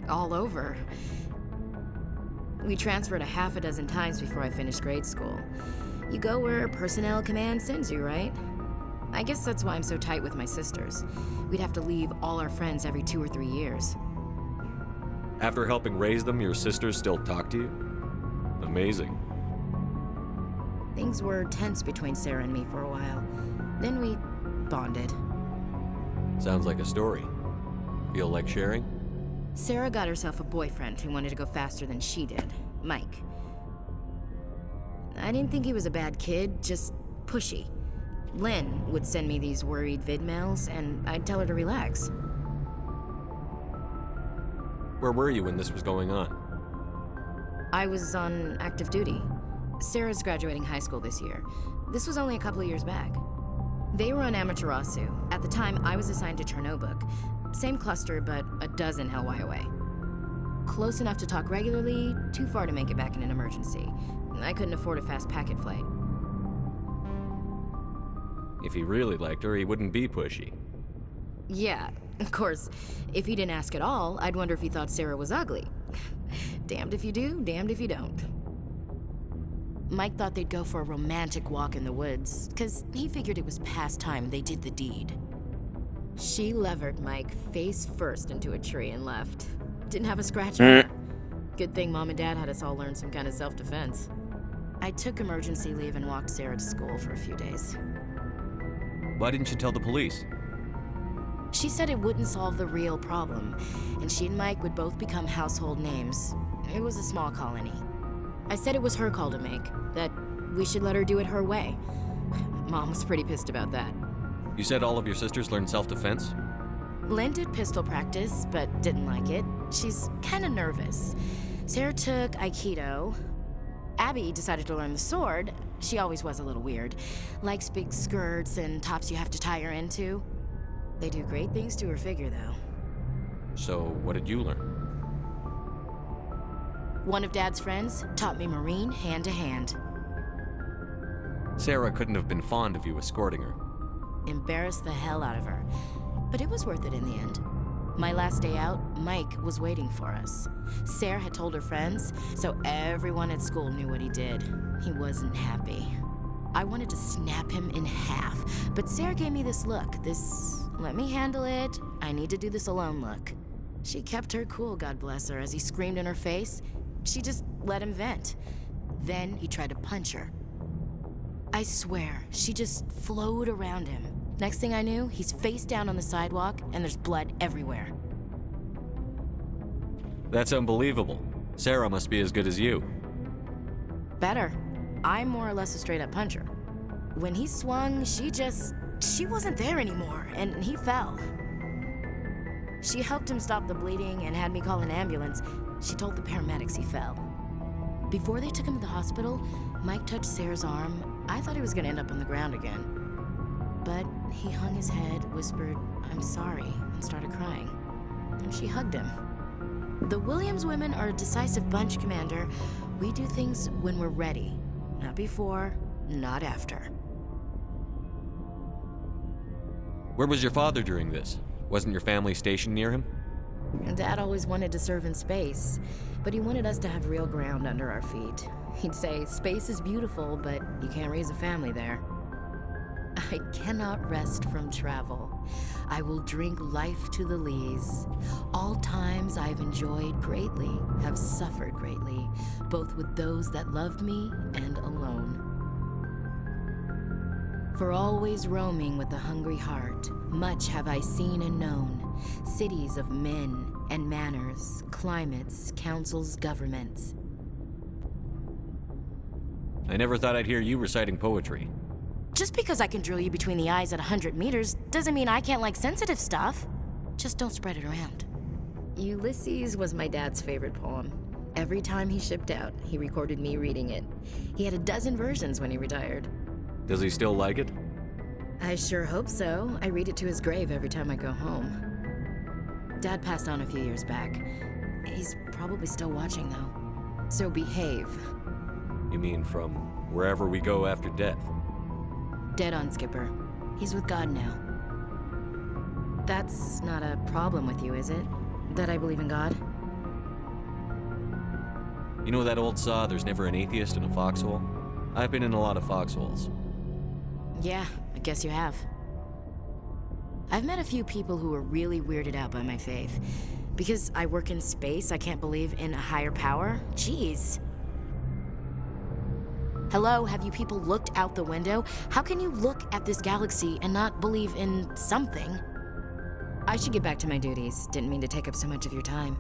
All over. We transferred a half a dozen times before I finished grade school. You go where personnel command sends you, right? I guess that's why I'm so tight with my sisters. We'd have to leave all our friends every 2 or 3 years. After helping raise them, your sisters still talk to you? Amazing. Things were tense between Sarah and me for a while. Then we bonded. Sounds like a story. Feel like sharing? Sarah got herself a boyfriend who wanted to go faster than she did, Mike. I didn't think he was a bad kid, just pushy. Lynn would send me these worried vid mails, and I'd tell her to relax. Where were you when this was going on? I was on active duty. Sarah's graduating high school this year. This was only a couple of years back. They were on Amaterasu. At the time, I was assigned to Chernobog. Same cluster, but a dozen Hellwire away. Close enough to talk regularly, too far to make it back in an emergency. I couldn't afford a fast packet flight. If he really liked her, he wouldn't be pushy. Yeah, of course. If he didn't ask at all, I'd wonder if he thought Sarah was ugly. Damned if you do, damned if you don't. Mike thought they'd go for a romantic walk in the woods, because he figured it was past time they did the deed. She levered Mike face first into a tree and left. Didn't have a scratch on her. Good thing Mom and Dad had us all learn some kind of self-defense. I took emergency leave and walked Sarah to school for a few days. Why didn't you tell the police? She said it wouldn't solve the real problem, and she and Mike would both become household names. It was a small colony. I said it was her call to make, that we should let her do it her way. Mom was pretty pissed about that. You said all of your sisters learned self-defense? Lynn did pistol practice, but didn't like it. She's kind of nervous. Sarah took Aikido. Abby decided to learn the sword. She always was a little weird. Likes big skirts and tops you have to tie her into. They do great things to her figure, though. So, what did you learn? One of Dad's friends taught me Marine hand to hand. Sarah couldn't have been fond of you escorting her. Embarrassed the hell out of her. But it was worth it in the end. My last day out, Mike was waiting for us. Sarah had told her friends, so everyone at school knew what he did. He wasn't happy. I wanted to snap him in half, but Sarah gave me this look, this let me handle it, I need to do this alone look. She kept her cool, God bless her, as he screamed in her face. She just let him vent. Then he tried to punch her. I swear, she just flowed around him. Next thing I knew, he's face down on the sidewalk, and there's blood everywhere. That's unbelievable. Sarah must be as good as you. Better. I'm more or less a straight-up puncher. When he swung, she wasn't there anymore, and he fell. She helped him stop the bleeding and had me call an ambulance. She told the paramedics he fell. Before they took him to the hospital, Mike touched Sarah's arm. I thought he was gonna end up on the ground again. But he hung his head, whispered, "I'm sorry," and started crying. And she hugged him. The Williams women are a decisive bunch, Commander. We do things when we're ready. Not before, not after. Where was your father during this? Wasn't your family stationed near him? Dad always wanted to serve in space, but he wanted us to have real ground under our feet. He'd say, space is beautiful, but you can't raise a family there. I cannot rest from travel. I will drink life to the lees. All times I've enjoyed greatly, have suffered greatly, both with those that loved me and alone. For always roaming with a hungry heart, much have I seen and known, cities of men and manners, climates, councils, governments. I never thought I'd hear you reciting poetry. Just because I can drill you between the eyes at 100 meters doesn't mean I can't like sensitive stuff. Just don't spread it around. Ulysses was my dad's favorite poem. Every time he shipped out, he recorded me reading it. He had a dozen versions when he retired. Does he still like it? I sure hope so. I read it to his grave every time I go home. Dad passed on a few years back. He's probably still watching, though. So behave. You mean from wherever we go after death? Dead on, Skipper. He's with God now. That's not a problem with you, is it? That I believe in God? You know that old saw, there's never an atheist in a foxhole? I've been in a lot of foxholes. Yeah, I guess you have. I've met a few people who were really weirded out by my faith. Because I work in space, I can't believe in a higher power? Jeez. Hello, have you people looked out the window? How can you look at this galaxy and not believe in something? I should get back to my duties. Didn't mean to take up so much of your time.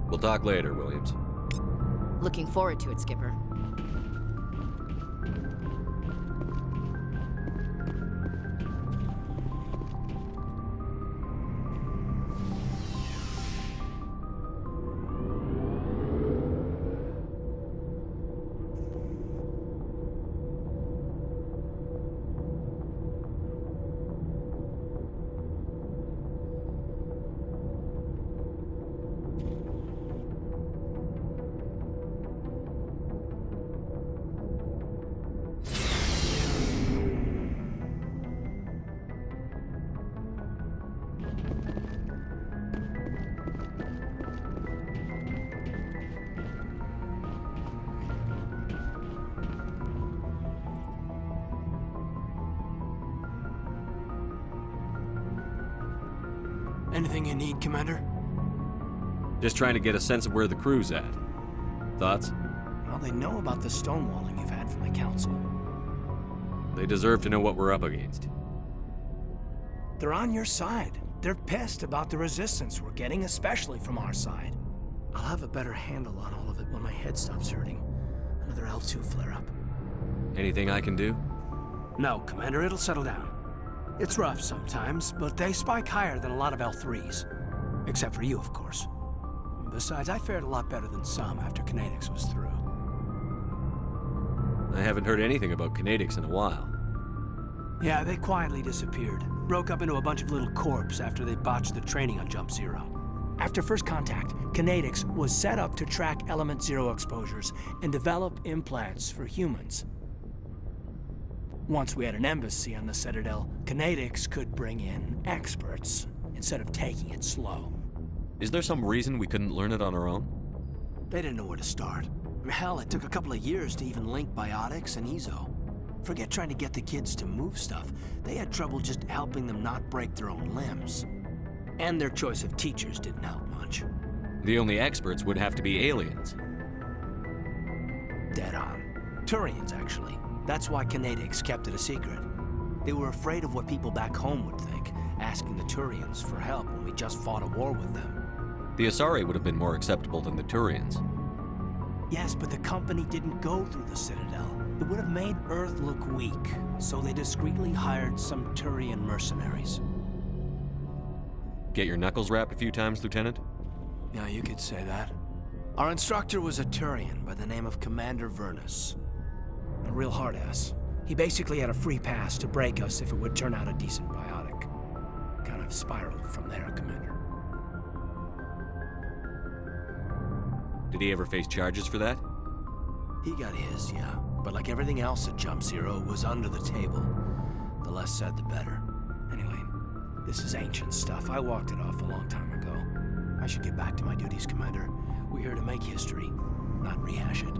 We'll talk later, Williams. Looking forward to it, Skipper. Anything you need, Commander? Just trying to get a sense of where the crew's at. Thoughts? Well, they know about the stonewalling you've had from the Council. They deserve to know what we're up against. They're on your side. They're pissed about the resistance we're getting, especially from our side. I'll have a better handle on all of it when my head stops hurting. Another L2 flare-up. Anything I can do? No, Commander, it'll settle down. It's rough sometimes, but they spike higher than a lot of L3s. Except for you, of course. Besides, I fared a lot better than some after Kinetics was through. I haven't heard anything about Kinetics in a while. Yeah, they quietly disappeared. Broke up into a bunch of little corps after they botched the training on Jump Zero. After first contact, Kinetics was set up to track Element Zero exposures and develop implants for humans. Once we had an embassy on the Citadel, Kinetics could bring in experts instead of taking it slow. Is there some reason we couldn't learn it on our own? They didn't know where to start. Hell, it took a couple of years to even link biotics and EZO. Forget trying to get the kids to move stuff. They had trouble just helping them not break their own limbs. And their choice of teachers didn't help much. The only experts would have to be aliens. Dead on. Turians, actually. That's why Kinetics kept it a secret. They were afraid of what people back home would think, asking the Turians for help when we just fought a war with them. The Asari would have been more acceptable than the Turians. Yes, but the company didn't go through the Citadel. It would have made Earth look weak, so they discreetly hired some Turian mercenaries. Get your knuckles rapped a few times, Lieutenant? Yeah, you could say that. Our instructor was a Turian by the name of Commander Vernus. A real hard-ass. He basically had a free pass to break us if it would turn out a decent biotic. Kind of spiraled from there, Commander. Did he ever face charges for that? He got his, yeah. But like everything else at Jump Zero, it was under the table. The less said, the better. Anyway, this is ancient stuff. I walked it off a long time ago. I should get back to my duties, Commander. We're here to make history, not rehash it.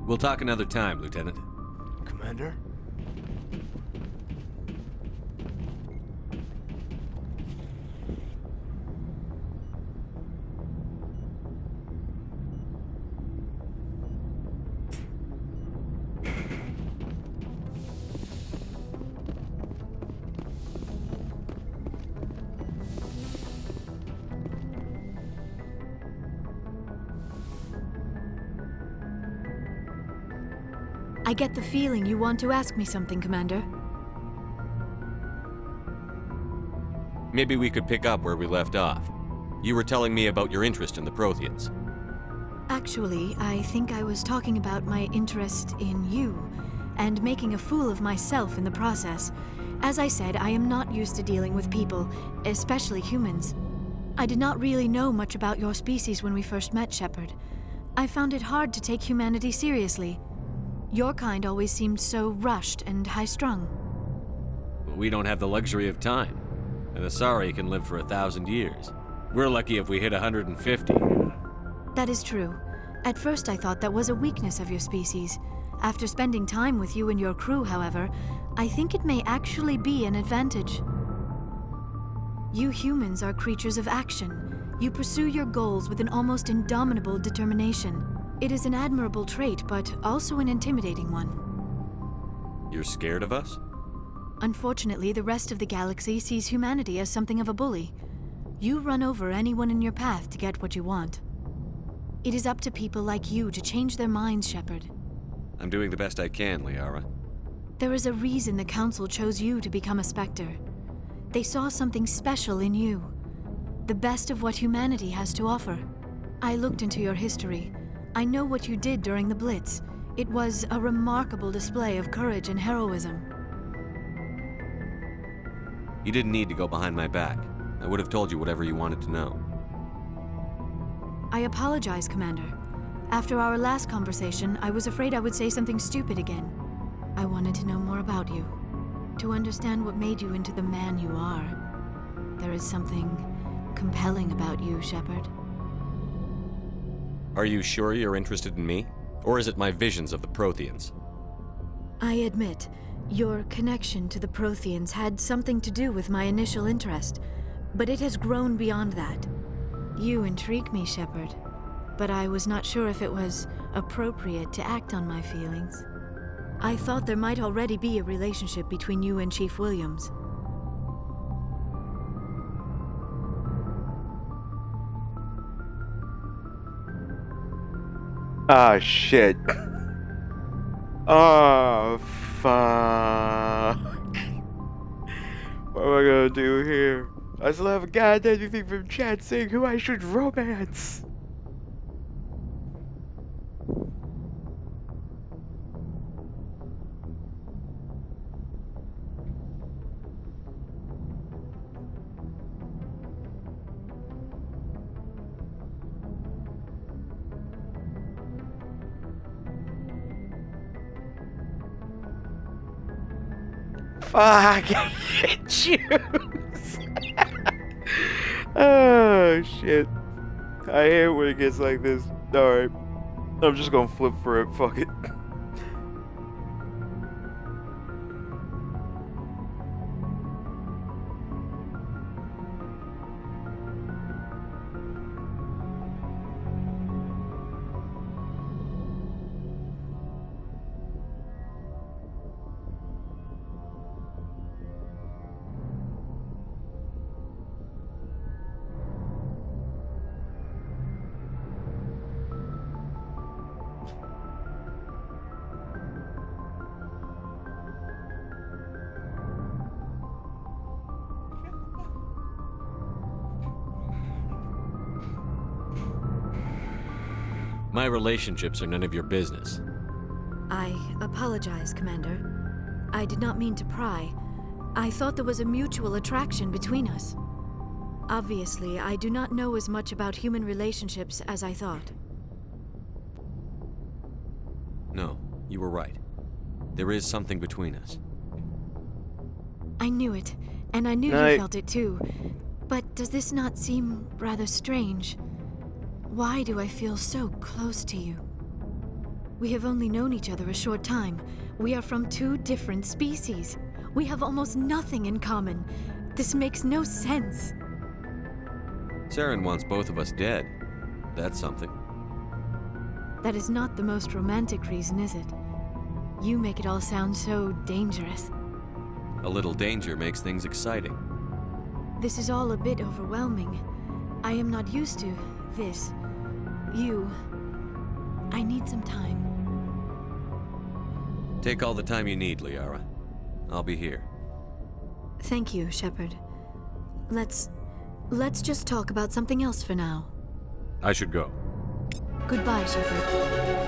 We'll talk another time, Lieutenant. Commander? I get the feeling you want to ask me something, Commander. Maybe we could pick up where we left off. You were telling me about your interest in the Protheans. Actually, I think I was talking about my interest in you, and making a fool of myself in the process. As I said, I am not used to dealing with people, especially humans. I did not really know much about your species when we first met, Shepard. I found it hard to take humanity seriously. Your kind always seemed so rushed and high-strung. We don't have the luxury of time. An Asari can live for 1,000 years. We're lucky if we hit 150. That is true. At first I thought that was a weakness of your species. After spending time with you and your crew, however, I think it may actually be an advantage. You humans are creatures of action. You pursue your goals with an almost indomitable determination. It is an admirable trait, but also an intimidating one. You're scared of us? Unfortunately, the rest of the galaxy sees humanity as something of a bully. You run over anyone in your path to get what you want. It is up to people like you to change their minds, Shepard. I'm doing the best I can, Liara. There is a reason the Council chose you to become a Spectre. They saw something special in you. The best of what humanity has to offer. I looked into your history. I know what you did during the Blitz. It was a remarkable display of courage and heroism. You didn't need to go behind my back. I would have told you whatever you wanted to know. I apologize, Commander. After our last conversation, I was afraid I would say something stupid again. I wanted to know more about you. To understand what made you into the man you are. There is something compelling about you, Shepard. Are you sure you're interested in me? Or is it my visions of the Protheans? I admit, your connection to the Protheans had something to do with my initial interest. but it has grown beyond that. You intrigue me, Shepard, but I was not sure if it was appropriate to act on my feelings. I thought there might already be a relationship between you and Chief Williams. Ah, shit. Oh, fuck. What am I gonna do here? I still haven't gotten anything from chat saying who I should romance. Fuck, I can't choose. Oh, shit. I hate it when it gets like this. Alright. I'm just gonna flip for it. Fuck it. My relationships are none of your business. I apologize, Commander. I did not mean to pry. I thought there was a mutual attraction between us. Obviously, I do not know as much about human relationships as I thought. No, you were right. There is something between us. I knew it, and I knew you felt it too. But does this not seem rather strange? Why do I feel so close to you? We have only known each other a short time. We are from two different species. We have almost nothing in common. This makes no sense. Saren wants both of us dead. That's something. That is not the most romantic reason, is it? You make it all sound so dangerous. A little danger makes things exciting. This is all a bit overwhelming. I am not used to this. You. I need some time. Take all the time you need, Liara. I'll be here. Thank you, Shepard. Let's just talk about something else for now. I should go. Goodbye, Shepard.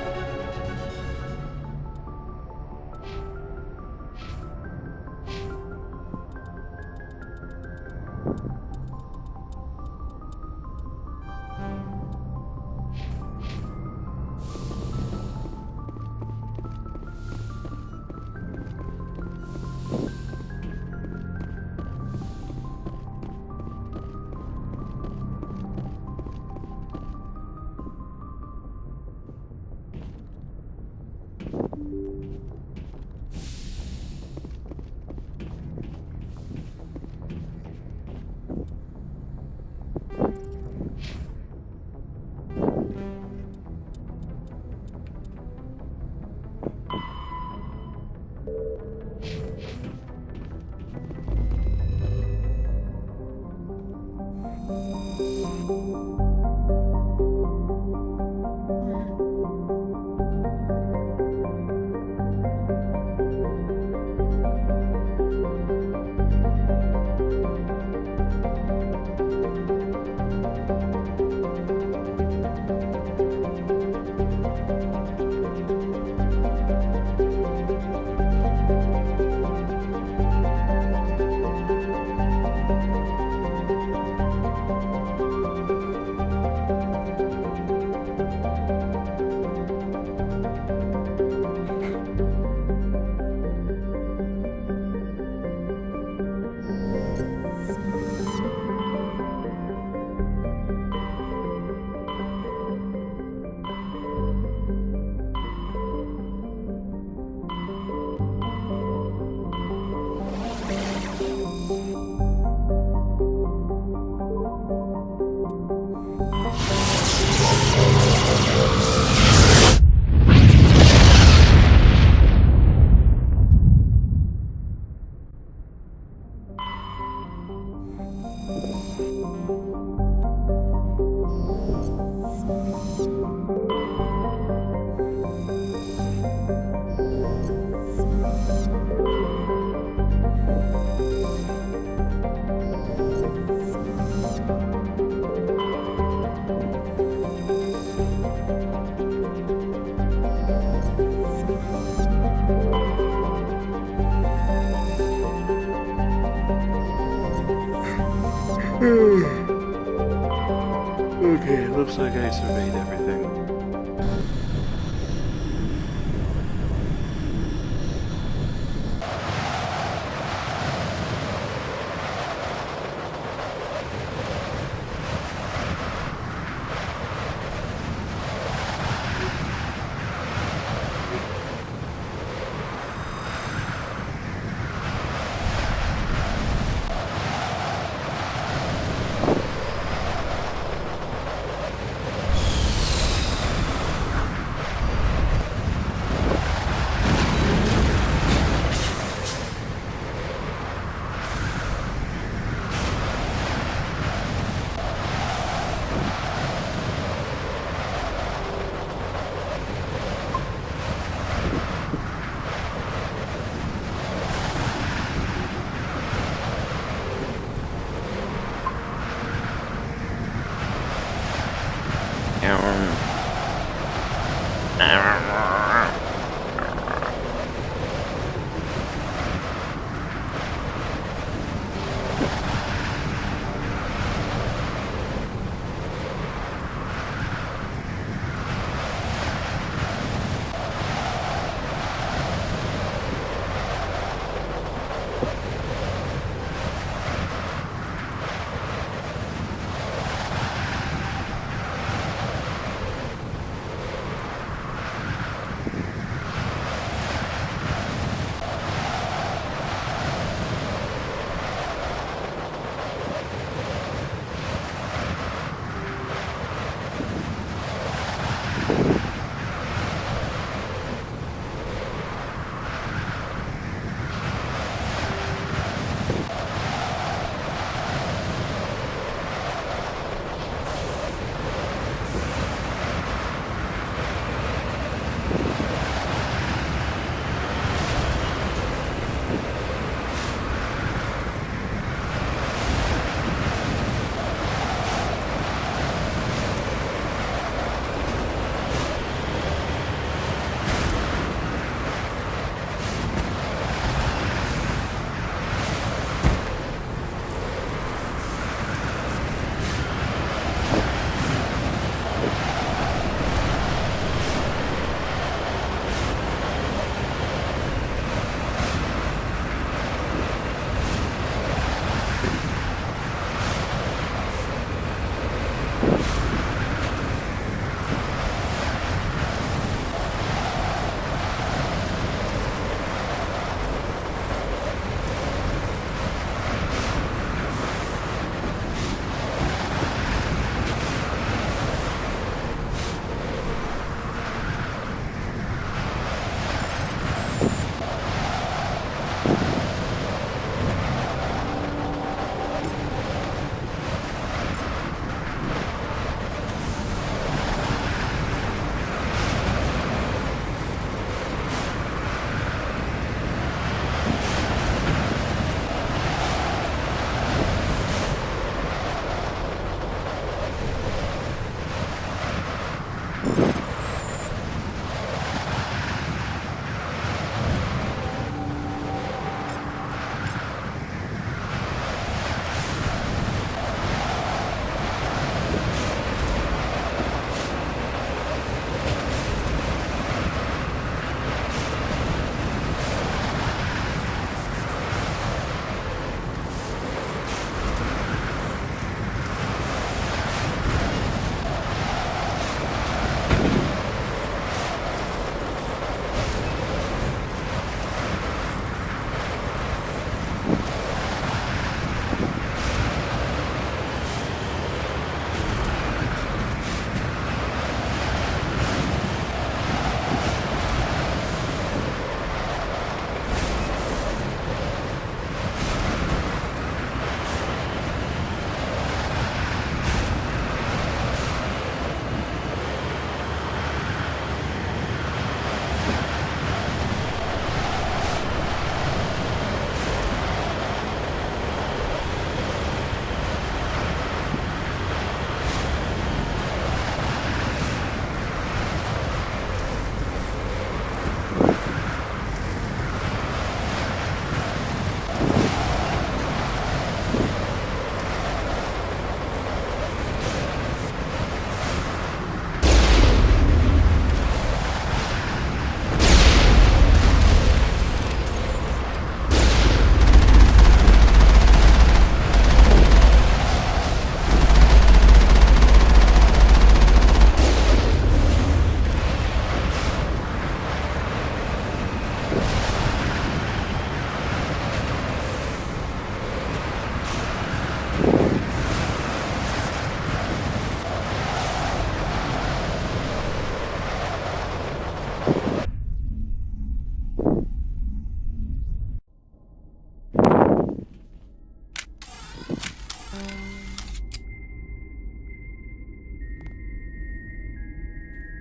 like I surveyed everything.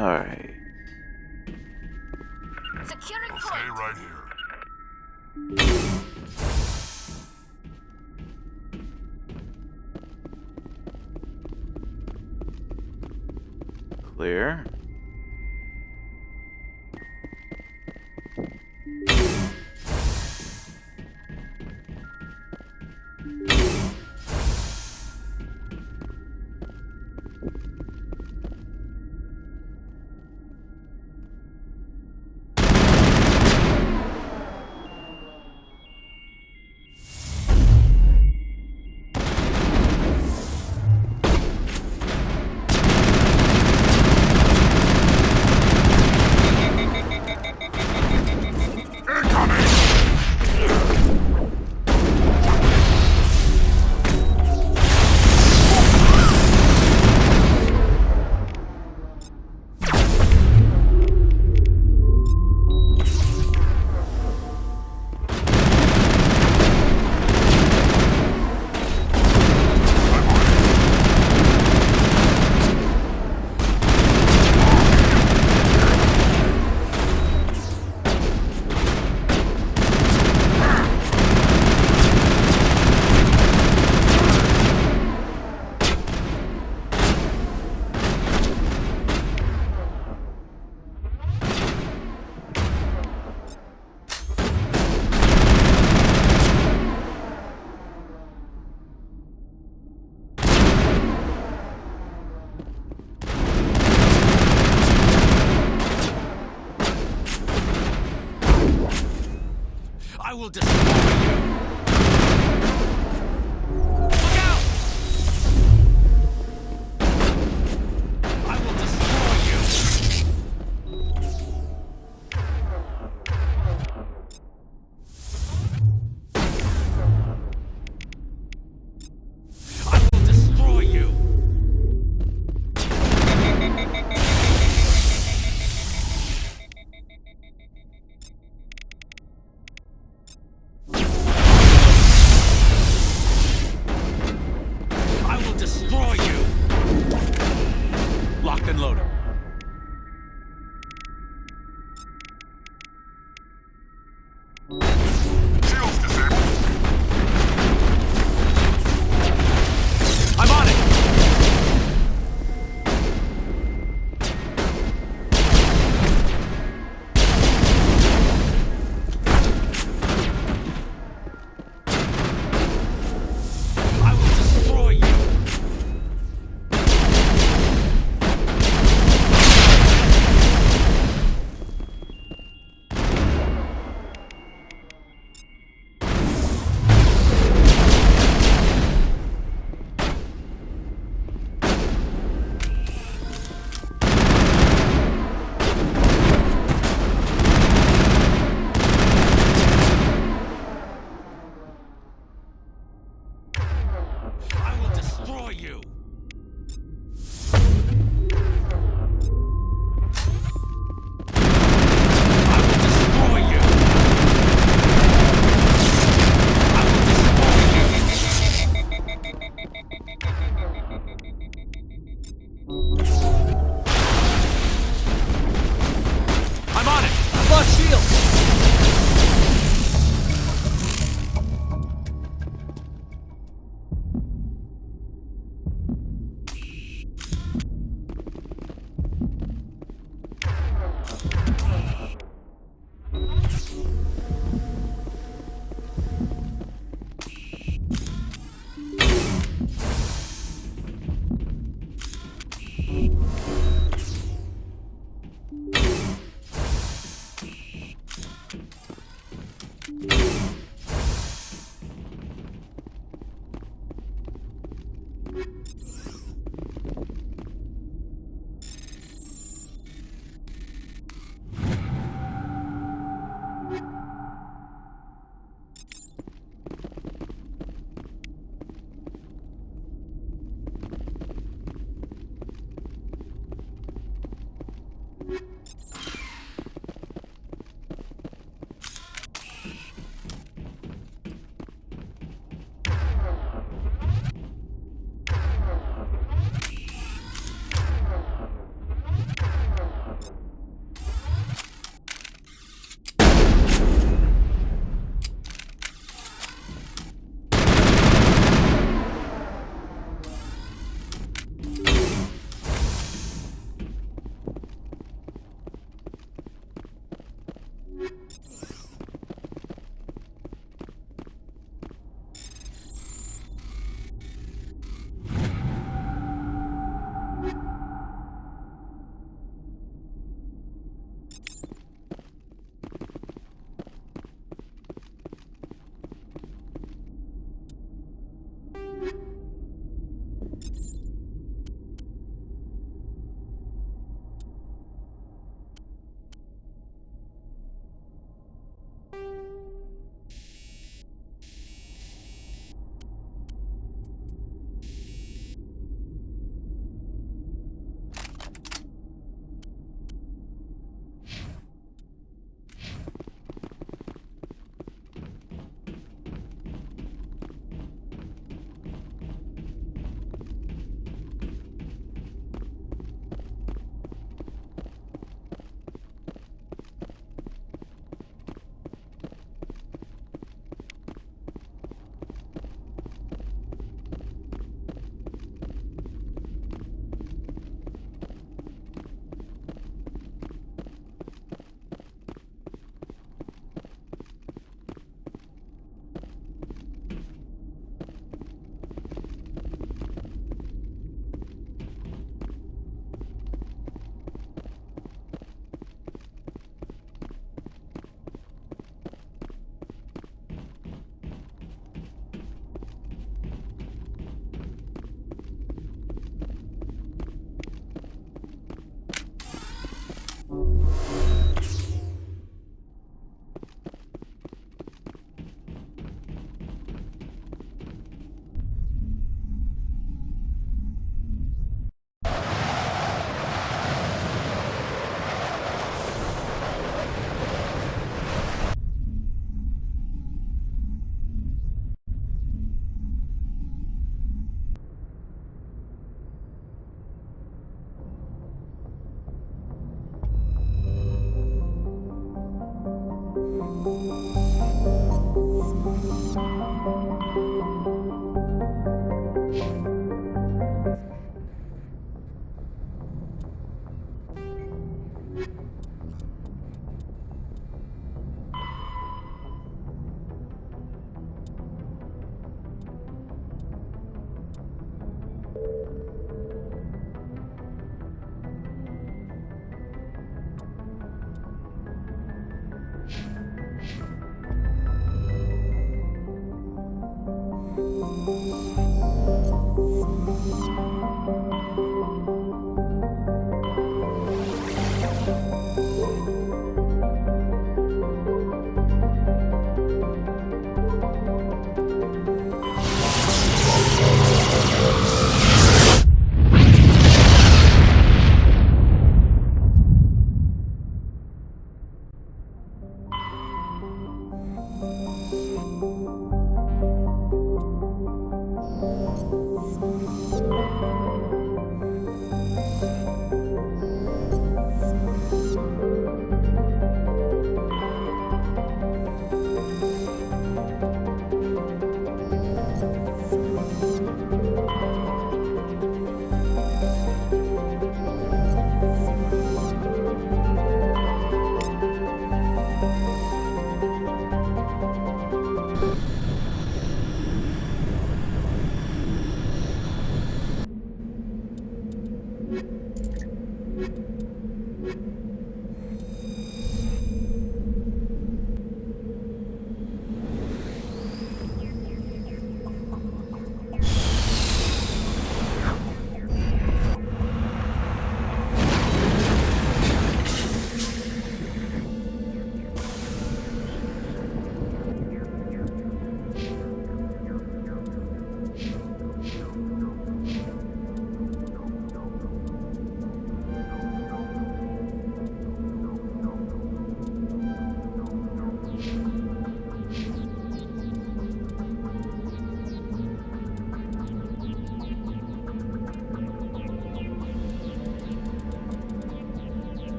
Alright. Securing point. Stay right here. Clear. I will destroy you! Look out! I will destroy you! I will destroy you! Locked and loaded. Shields disabled. I'm on it! I will destroy you! I will destroy you! I will destroy you! I will destroy you! I'm on it! I've lost shields!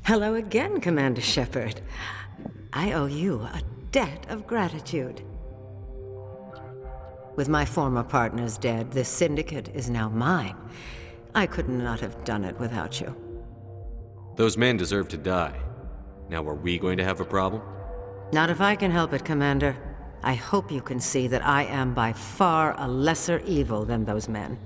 Hello again, Commander Shepard. I owe you a debt of gratitude. With my former partners dead, this syndicate is now mine. I could not have done it without you. Those men deserve to die. Now, are we going to have a problem? Not if I can help it, Commander. I hope you can see that I am by far a lesser evil than those men.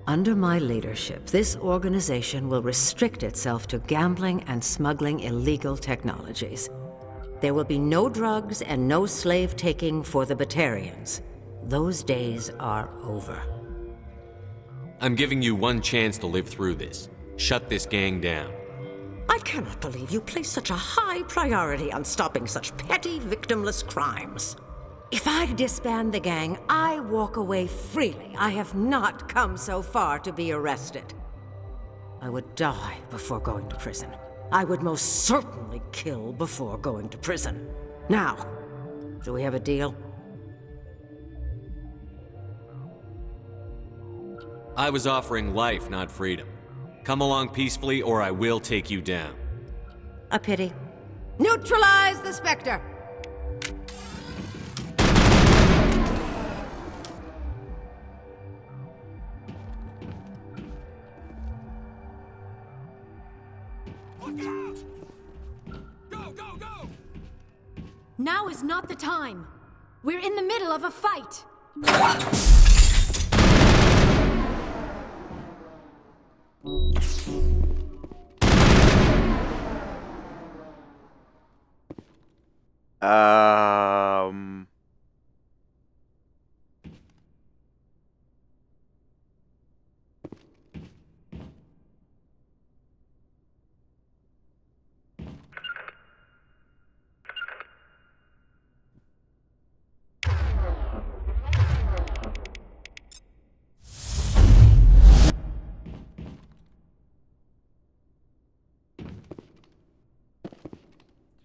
Under my leadership, this organization will restrict itself to gambling and smuggling illegal technologies. There will be no drugs and no slave-taking for the Batarians. Those days are over. I'm giving you one chance to live through this. Shut this gang down. I cannot believe you place such a high priority on stopping such petty, victimless crimes. If I disband the gang, I walk away freely. I have not come so far to be arrested. I would die before going to prison. I would most certainly kill before going to prison. Now, do we have a deal? I was offering life, not freedom. Come along peacefully, or I will take you down. A pity. Neutralize the Spectre! Now is not the time. We're in the middle of a fight.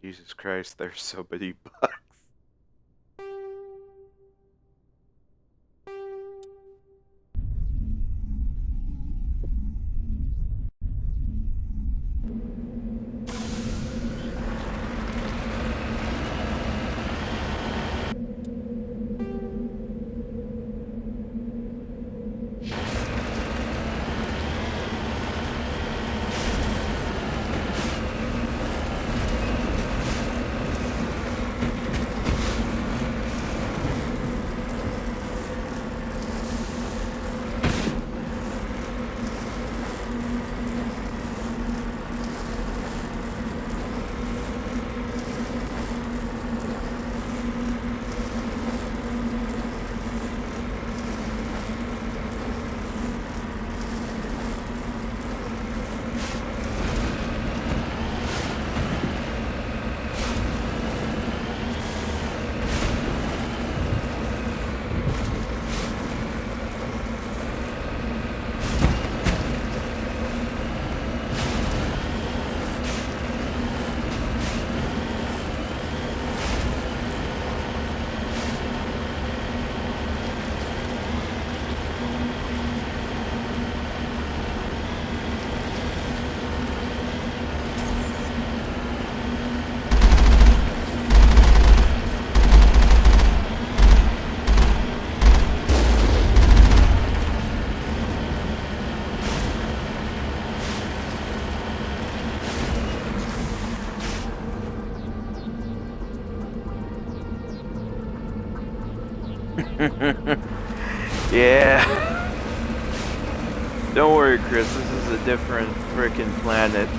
Jesus Christ, there's so many bugs. Yeah. Don't worry, Chris. This is a different frickin' planet.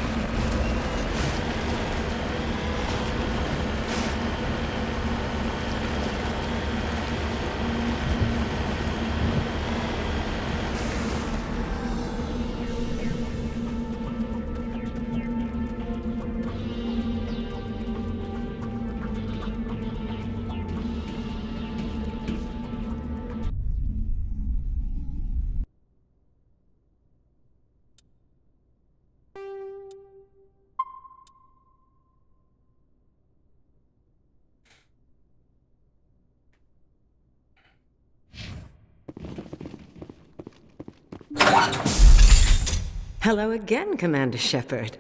Hello again, Commander Shepard.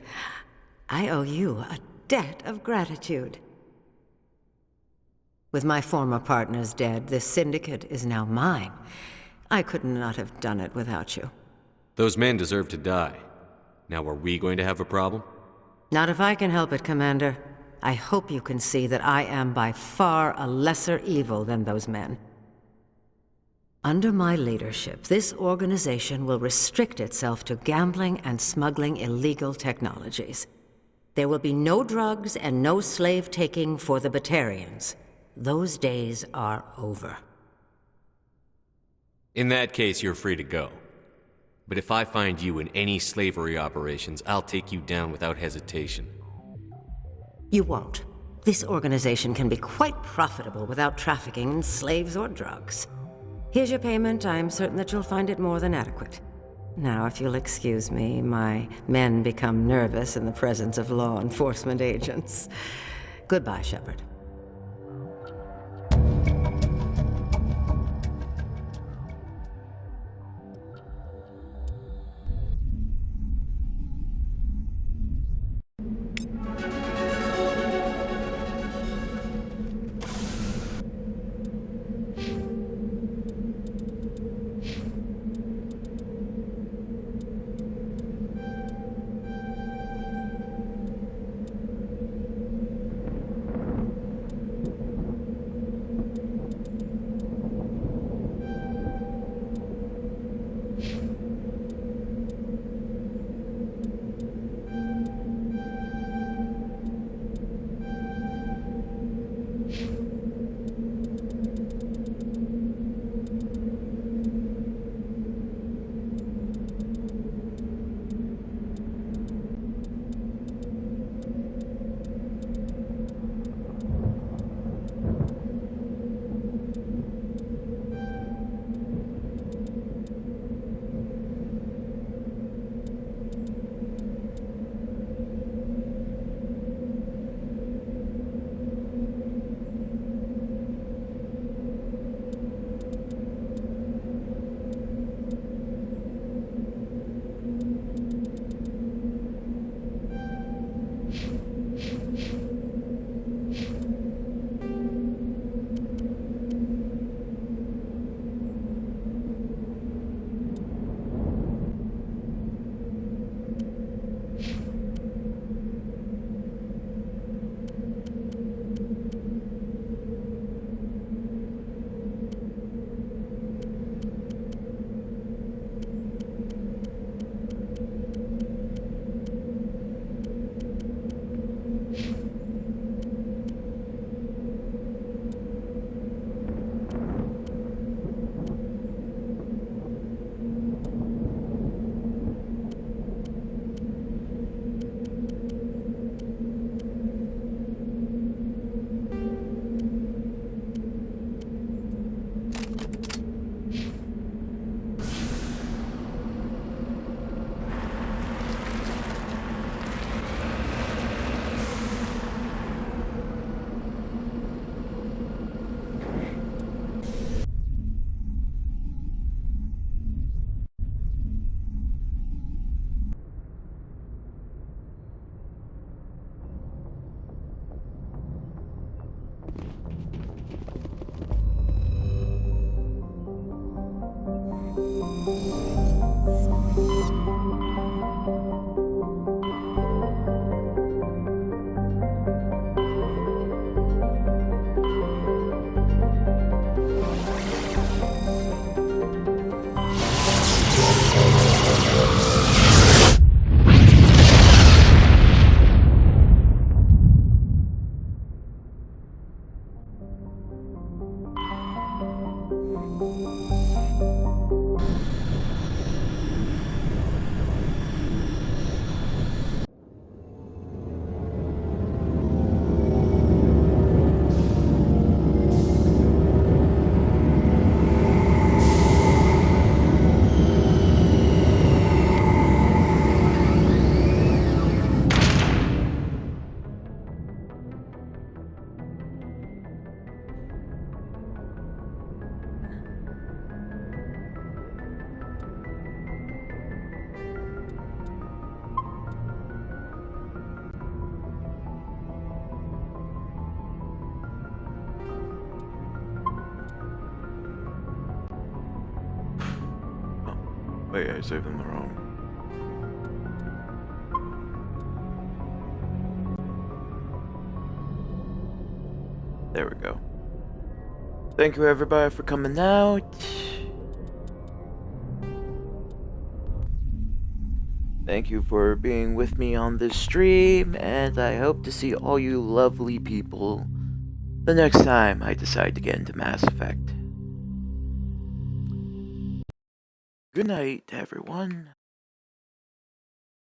I owe you a debt of gratitude. With my former partners dead, this syndicate is now mine. I could not have done it without you. Those men deserve to die. Now, are we going to have a problem? Not if I can help it, Commander. I hope you can see that I am by far a lesser evil than those men. Under my leadership, this organization will restrict itself to gambling and smuggling illegal technologies. There will be no drugs and no slave-taking for the Batarians. Those days are over. In that case, you're free to go. But if I find you in any slavery operations, I'll take you down without hesitation. You won't. This organization can be quite profitable without trafficking in slaves or drugs. Here's your payment. I'm certain that you'll find it more than adequate. Now, if you'll excuse me, my men become nervous in the presence of law enforcement agents. Goodbye, Shepard. yeah, I saved them the wrong. There we go. Thank you everybody for coming out. Thank you for being with me on this stream, and I hope to see all you lovely people the next time I decide to get into Mass Effect. Good night, everyone.